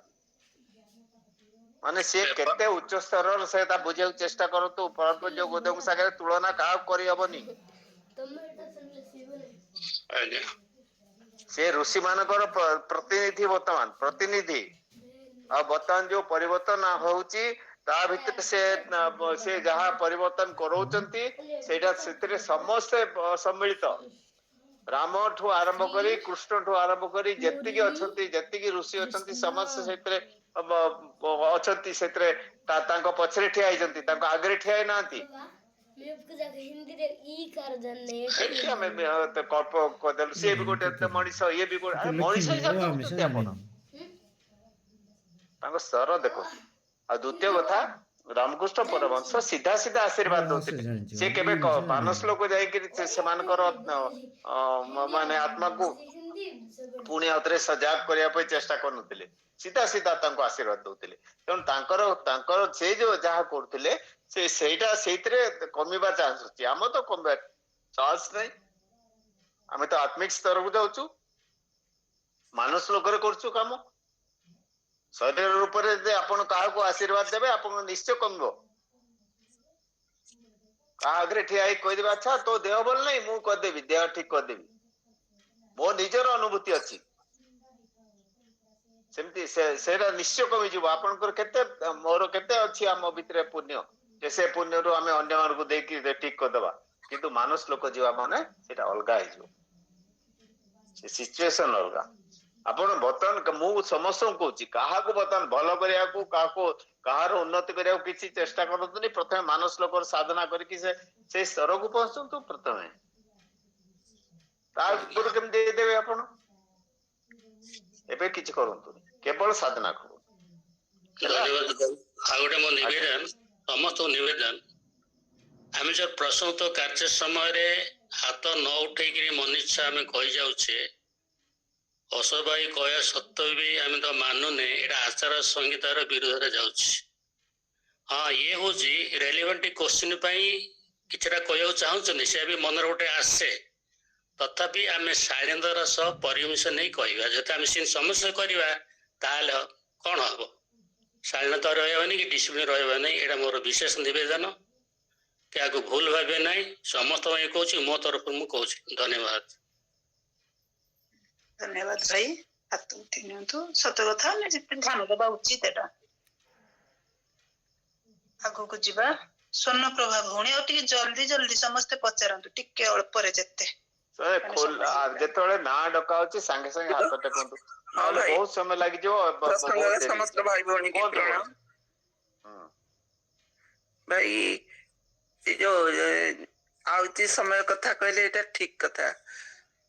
माने से केते उच्च स्तर से ता बुझे चेष्टा करतो परंतु जो गोदम सागर तुलना का करी हबनी से ऋषि मानकर प्रतिनिधि वर्तमान प्रतिनिधि आ वर्तमान जो परिवर्तन होउची ता भितर से जहाँ परिवर्तन करौचंती सेटा सेतरे समस्त सम्मिलित राम ठू आरंभ करी कृष्ण ठू आरंभ करी जेतिकी अछंती जेतिकी ऋषि अछंती समस्त सेतरे अछंती सेतरे तांको पछरे ठिया आइचंती तांको आगरे ठिया नांती
हिंदी रे ई कर जन्ने
हमें तो कॉप को दल से भी गोटे मनीष ये भी गोटे मनीष जाते आपण तांको स्तर देखो आ द्वितीय कथा रामकृष्ण परमहंस सीधा सीधा आशीर्वाद दउते से केबे मानस लोक जाई कि से मानकर माने आत्मा को पुणी आउतरे सजाग करिया पे चेष्टा करनथिले सीधा सीधा तांको आशीर्वाद दउतिले तन तांकर से जो जहा करथिले से सेटा सेतरे कमिबा चांस अछि हम तो कमिबा चांस नै हमें तो आत्मिक स्तर को जाउछु मानस लोक रे करछु काम शरीर रूप से आपण काहा को आशीर्वाद देबे आपण निश्चय कमबो का आगरे ठिया कहि देबा अच्छा तो देह बोल नहीं मु कर देबी देह ठीक कर देबी मो निजर अनुभूति अछि सेमती सेरा निश्चय कमी जीव आपनकर केते मोर केते अछि हम भितरे पुण्य जे से पुण्य रो हमें अन्य मार को देखि ठीक कर देबा किंतु मानुष लोक जीवा माने सेटा अलगा हे जो से सिचुएशन अलगा आपण बर्तमान मु समस्त कहूँ क्या बर्तमान भल करिया को कहार उन्नति करिया किसी चेष्टा करतुनी प्रथमे मानस लोक साधना करके से स्तर को पहुंचतु प्रथमे तापर केम दे देबे आपण एबे किछ करंतु केवल साधना करू
आ गोटे मो निवेदन समस्त निवेदन आम जो प्रश्न तो कार्य समय हाथ न उठे मनीषा आम कही जाऊे असभाई कह सत्व भी आम तो मानुने एटा आचार संहितार विरोध जाऊँ हाँ ये हूँ रेलिवेंट क्वेश्चन किछटा कह चाहूँ से भी मन गोटे आसे तथापि आम शालीनतार सह परमिशन नहीं कहवा जो आम सी समस्या करवा कौन हम शालीनता रही कि डिसिप्लिन रहा नहीं यहाँ मोर विशेष निवेदन क्या भूल भावे ना समस्त कहूँ मो तरफ मुझे कहूँ धन्यवाद
धन्यवाद भाई हाथ उठी नियंतु सत कथा मैं जिते ध्यान देवा उचित एटा आगो को जीवा स्वर्ण प्रभा भौणी और टिके जल्दी जल्दी समस्त पचारंतु टिके अल्प रे जत्ते
खोल जेतोले ना डका होची संगे संगे हाथ टेकंतु नले बहुत समय लागि जो
समस्त भाई भौणी के प्रणाम भाई ये जो आउती समय कथा कहले एटा ठीक कथा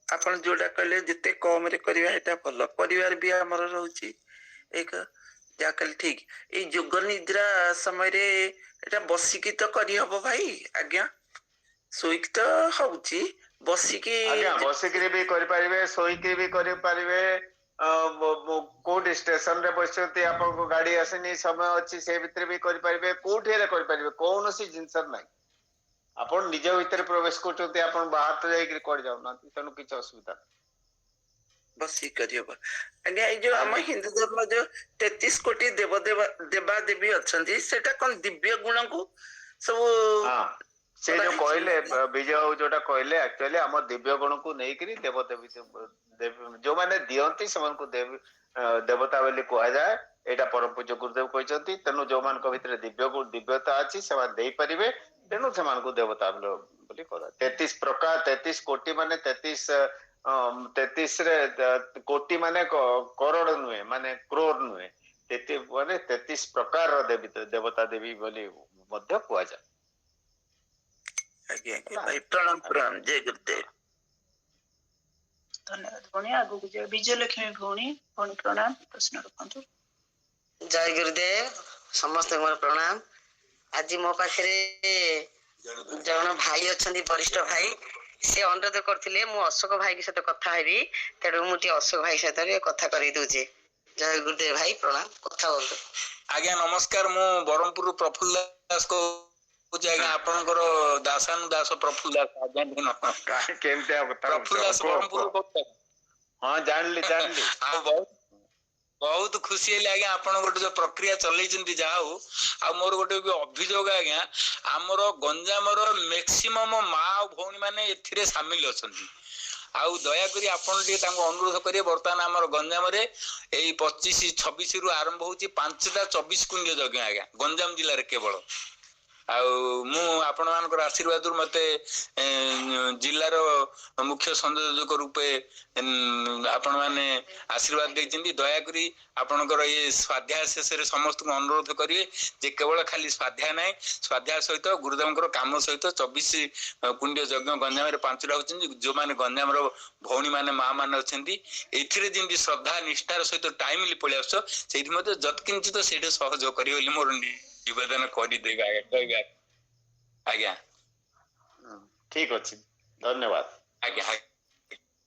आपण जोटा कहले जिते कम रे करिवा एटा भल परिवार भी हमर रहउची एक जाकल ठीक ए जोग निद्रा समय रे एटा बसिकी तो करी हबो भाई आज्ञा सोइक तो होउची बसिकी
आज्ञा बसिकी भी करि परिबे सोइकी भी करि परिबे कोड स्टेशन रे बसते आपन को गाड़ी आसेनी समय अछि से भीतर भी करि परिबे कोठे रे करि परिबे कोनोसी जिंसर नाही आपण निज भीतर प्रवेश करते आपण बाहर तो जाई कर जाऊ ना तनु किछ असुविधा
बस ही करियो आज्ञा जो हम हिंदू धर्म जो 33 कोटी देव देवा देवी अछंती सेटा कोन दिव्य गुण को सब
से जो कहले विजय बाबू जोटा कहले एक्चुअली हम दिव्य गुण को नहीं देवदेवी जो मैंने दियंती से देवता बोली कह जाए एटा परम पूज्य गुरुदेव कहते तेणु जो मान भितर दिव्यता अच्छी से दे पारे तेणु से देवता बोली कह 33 प्रकार 33 कोटि माने 33 कोटि माने करोड़ नुहे माने क्रोर नुहे 33 प्रकार देवी देवता देवी बोली मध्य कह जाए।
प्रणाम प्रणाम जय गुरुदेव।
धन्यवाद भौणी आगु विजयलक्ष्मी भौणी भौणी प्रणाम प्रश्न रखु।
जय गुरुदेव समस्त प्रणाम। आज मो पाखे जन भाई अच्छा वरिष्ठ भाई से अनुरोध करते मु अशोक भाई के सहित कथा हेबी तेणु मुझे अशोक भाई सहित कथा कर दूचे। जय गुरुदेव भाई प्रणाम कथा बोलते।
आज्ञा नमस्कार मु बरहमपुर प्रफुल्ल दास को आज्ञा आपनकर दासानु दास प्रफुल्ल दास आज्ञा प्रफुल्ल दास बरहमपुर।
हाँ जानली
बहुत खुशी है आज्ञा आपण गोटे जो प्रक्रिया चलैछन्ती जाऊ आ मोर गोटे भी अभियोग आज्ञा आमर गंजामर मैक्सिमम माँ भौणी माने एथिरे शामिल अछन्ती आउ दया करी आपण टे तांको अनुरोध करिए वर्तमान आमर गंजाम रे एई 25-26 रु आरंभ होची 5टा 24 कुंड यज्ञ आज्ञा गंजाम जिल्ला रे केवल आउ मु आपण मानकर आशीर्वाद मते जिल्लार मुख्य संयोजक रूपे आपण माने आशीर्वाद देइछन्ती दया करी आपणकर ये स्वाध्याय शेष रे समस्त को अनुरोध करिए जे केवल खाली स्वाध्याय नाही स्वाध्याय सहित गुरुदेवकर काम सहित 24 कुंड यज्ञ गंजाम रे 5टा होछन्ती जो माने गंजाम रो भौणी माने मां माने अछन्ती एथिरे जिंदी श्रद्धा निष्ठार सहित टाइमली पळे आछो सेठी मते जतकिंचित सेठी सहयोग करियो ବୋଲି मोर निवेदन करि देगा आज्ञा।
ठीक अछि धन्यवाद
आज्ञा।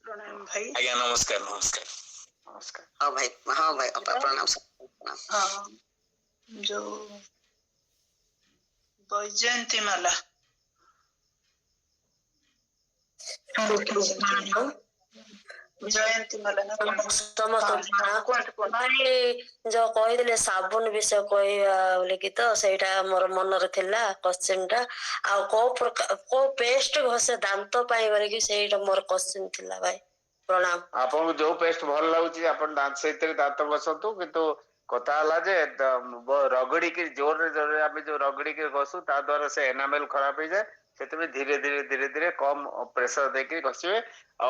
प्रणाम भाई
आज्ञा नमस्कार नमस्कार
नमस्कार।
हाँ भाई प्रणाम
हाँ जो वैजयंती माला जयंती माला ना
जो कहले साबुन विषय कहवा बोले कि तो सेटा मोर मन रे थिला क्वेश्चन टा आ को पेस्ट घसे दांत पाई बोले कि सेटा मोर क्वेश्चन थिला भाई प्रणाम।
आपन जो पेस्ट भल लागुची आपन दांत सहित दांत घसतु किंतु कथा हला जे रगड़ी के जोर रे आमे जो रगड़ी के घसु ता द्वारा से एनामेल खराब हो जाए से धीरे धीरे कम प्रेशर देके घसिबे आ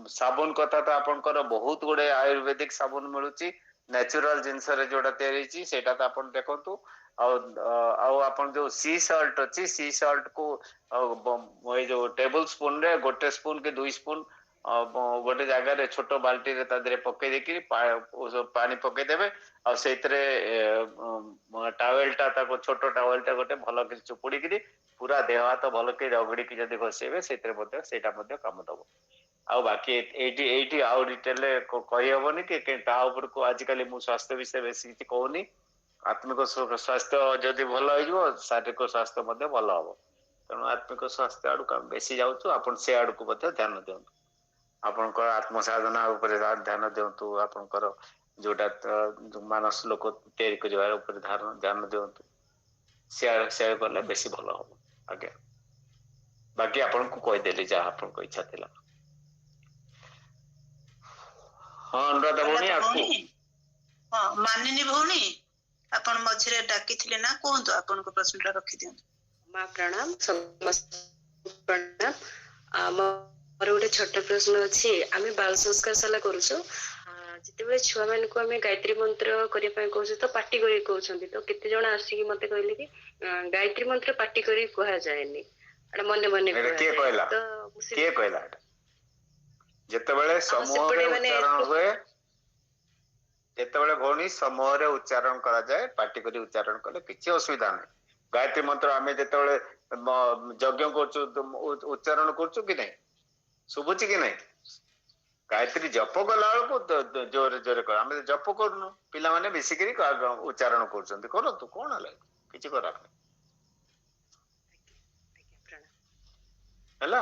साबुन कथा तो आपनकर बहुत गुडे आयुर्वेदिक साबुन मिलुची नेचुरल जिंस रे जोडा तयारी ची सेटा तो आपन देखंतु आपन जो सी सॉल्ट अछि सी सॉल्ट को ए जो टेबल स्पून रे गोटे स्पून के 2 स्पून गोटे जगह रे छोटो बाल्टी रे तादरे पके देकी पानी पके देबे आ सेतरे टावेल टा ताको छोटो टावेल टा गोटे भलो के चुपुड़ी की पूरा देह हाथ भल के रगड़ी की जदी घसेबे सेतरे मध्ये सेटा मध्ये काम दबो आ बाकी एटी आउ डिटेल कहि हबनी कि ता ऊपर को आज काली मु स्वास्थ्य विषय बेसी किछि कहूनी आत्मिक स्वास्थ्य जदी भल हो जो शारीरिक स्वास्थ्य मध्ये भल हबो तेणु आत्मिक स्वास्थ्य आडू काम बेसी जाउछु आपण से आडू को मध्ये ध्यान दियंतु आपनकर आत्म साधना ऊपर ध्यान दियंतु आपनकर जोटा मानस लोक तैयारी करिवार ऊपर ध्यान दियंतु शेयर करले बेसी भल हबो आगे बाकी आपन को कहि देली जा आपन को इच्छा थिला। हां अनुराधा भौणी आपको
हां मानिनी भौणी आपण मझिरे डाकी थिले ना कोहंतु आपण को प्रश्नटा रखि दियंतु।
मां प्रणाम समस्त प्रणाम मोर गोटे छोट प्रश्न अछि आमे बाल संस्कार साला करूछु जितेबे छुआ मान को आमे गायत्री मंत्र करिया पय कहू तो पार्टी करी कहउछंती तो केते जण आसी कि मते कहले कि गायत्री मंत्र पार्टी करी कहा जायनी अरे मने मने
के कहला के कहला जेतेबेले समूह रे उच्चारण होए जेतेबेले भौणी समूह रे उच्चारण करा जाए पार्टी करी उच्चारण कले किछि असुविधा नै गायत्री मंत्र आमे जेतेबेले यज्ञ करछु उच्चारण करछु कि नै सुबुची कि नै गायत्री जप कला को जोरे जोरे कर आमे जप करनु पिला माने बेसी करी उच्चारण करछंती करतु कोन हला किछि करा हला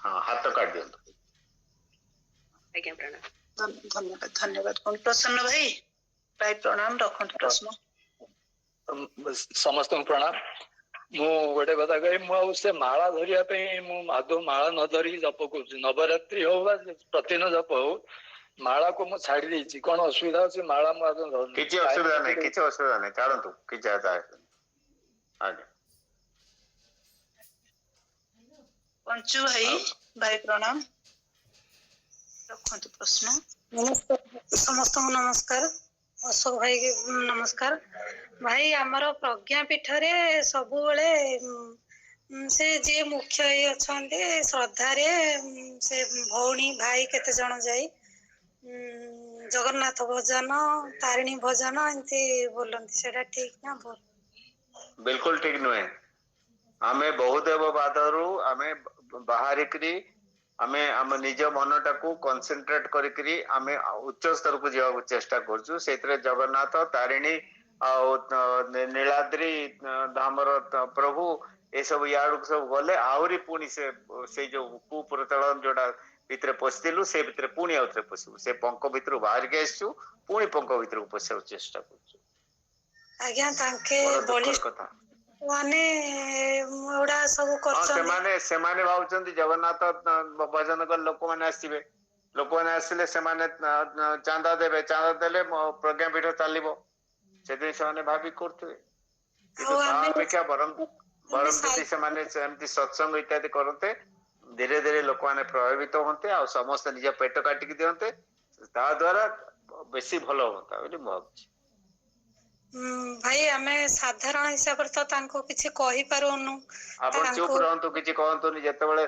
हां हाथ काट दियंतु
आज्ञा प्रणाम
धन्यवाद धन्यवाद कोन प्रसन्न भाई प्रणाम रखंतु प्रश्न
समस्त प्रणाम ମୁଁ ଗୋଟେ କଥା କହିବି, ମୁଁ ଆଉ ସେ ମାଳା ଧରିବା ପାଇଁ ମୁଁ ଆଦୌ ମାଳା ନ ଧରିକି ଜପ କରୁଛି। ନବରାତ୍ରି ହଉ ବା ପ୍ରତିଦିନ ଜପ ହଉ, ମାଳାକୁ ମୁଁ ଛାଡି ଦେଇଛି। କଣ ଅସୁବିଧା ଅଛି? ମାଳା ମୁଁ ଆଦୌ ଧରୁନି।
କିଛି ଅସୁବିଧା ନାହିଁ, କିଛି ଅସୁବିଧା ନାହିଁ, ଛାଡ଼ନ୍ତୁ, କିଛି ଆଜ୍ଞା।
ପଞ୍ଚୁ ଭାଇ, ଭାଇ ପ୍ରଣାମ, ରଖନ୍ତୁ ପ୍ରଶ୍ନ।
ନମସ୍କାର, ସମସ୍ତଙ୍କୁ ନମସ୍କାର। ଅଶୋକ ଭାଇ ନମସ୍କାର। ଭାଇ ଆମର ପ୍ରଜ୍ଞା ପୀଠରେ ସବୁବେଳେ ସେ ଯିଏ ମୁଖ୍ୟ ହେଇ ଅଛନ୍ତି ଶ୍ରଦ୍ଧାରେ ସେ ଭଉଣୀ ଭାଇ କେତେ ଜଣ ଯାଇ ଜଗନ୍ନାଥ ଭଜନ, ତାରିଣୀ ଭଜନ ଏମିତି ବୋଲନ୍ତି, ସେଟା ଠିକ ନା ଭୁଲ?
बिल्कुल ठीक नुहे। आमे बहुदेव बादरू आमे बाहरिकरी आमे आम निज मनटा को कंसंट्रेट करिकरी आमे उच्च स्तर को जीवा चेष्टा करछु। सेतरे जगन्नाथ, तारिणी नीलाद्री धामर प्रभु ए सब याड सब गले आहुरी पुणी से जो कुप्रचलन जोड़ा भितर पशिलु से भितर पुणी आउथरे पशिबु। से पंख भितर बाहर के आसछु, पुणी पंख भितर को पशिया चेष्टा करछु।
आज्ञा तांके बलिष्ठ माने ओडा सब करछन।
सेमाने भावचंदी जगन्नाथ भजन कर लोक माने आसीबे, लोक माने आसिले सेमाने चांदा देबे, चांदा देले प्रज्ञा पीठ चालिबो, सेते सेमाने भाबी करथुवे। किंतु ता अपेक्षा बरम जदि सेमाने सेमति सत्संग इत्यादि करते, धीरे धीरे लोक माने प्रभावित होते आ समस्त निज पेट काटिक दियंते, ता द्वारा बेसी भलो होता बोली म भाबुची।
भाई आमे साधारण हिसाब तो तांको किछि कहि पारोनु।
आपण चुप रहंतु, किछि कहंतुनी। जेतेबेले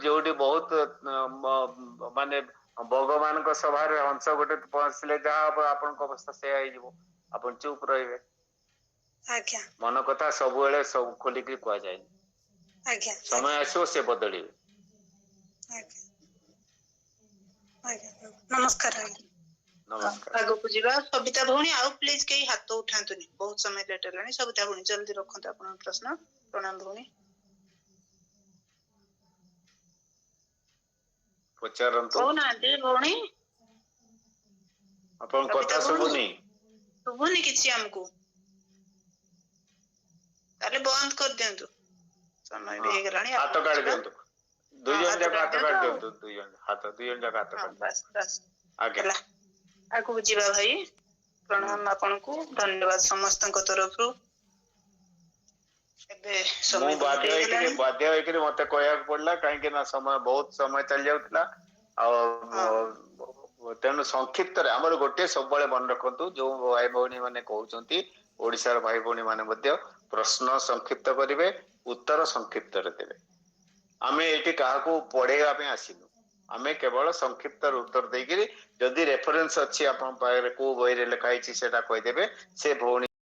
जोडी बहुत माने भगवान को सभा रे हंस गोटे पहुंचले जा आपन को अवस्था से आइ जिवो, आपण चुप रहिबे।
आज्ञा
मन कथा सब बेले सब खोली के कह जाय।
आज्ञा
समय आसो से बदलिबे।
आज्ञा आज्ञा नमस्कार।
आगो को जीवा। सविता भौणी आउ प्लीज केही हाथ उठांतुनी, बहुत समय लेट हेलानी। सविता भौणी जल्दी रखंतु आपन प्रश्न। प्रणाम भौणी।
पचारंतु
ओ नांदी भौणी,
आपन कथा सुबुनी
सुबुनी किछि हमकु, ताले बंद कर देंतु। समय भी हेगलानी।
हाथ काट देंतु, दुई जन जगह हाथ काट देंतु, दुई जन जगह हाथ काट।
बस बस
आगे
आगो जीवा भाई। प्रणाम आपनकु, धन्यवाद समस्त तरफ।
मु बाध्य होइकरी मते कहया पड़ला, काहे ना समय बहुत समय चल जाउतला। तेणु संक्षिप्त रे हमर गोटे सब बळे मन रखंतु, जो भाई भौणी माने कहउचंती ओडिसा भाई भौणी माने मध्य प्रश्न संक्षिप्त करिवे, उत्तर संक्षिप्त रे देबे। आमे एटी काहाकू पढेगा पे आसिनु, आमे केवल संक्षिप्त उत्तर देगिरी जदि रेफरेंस अछि आपन पारे को बही रे लिखा हिची सेटा कहि देबे। से भौणी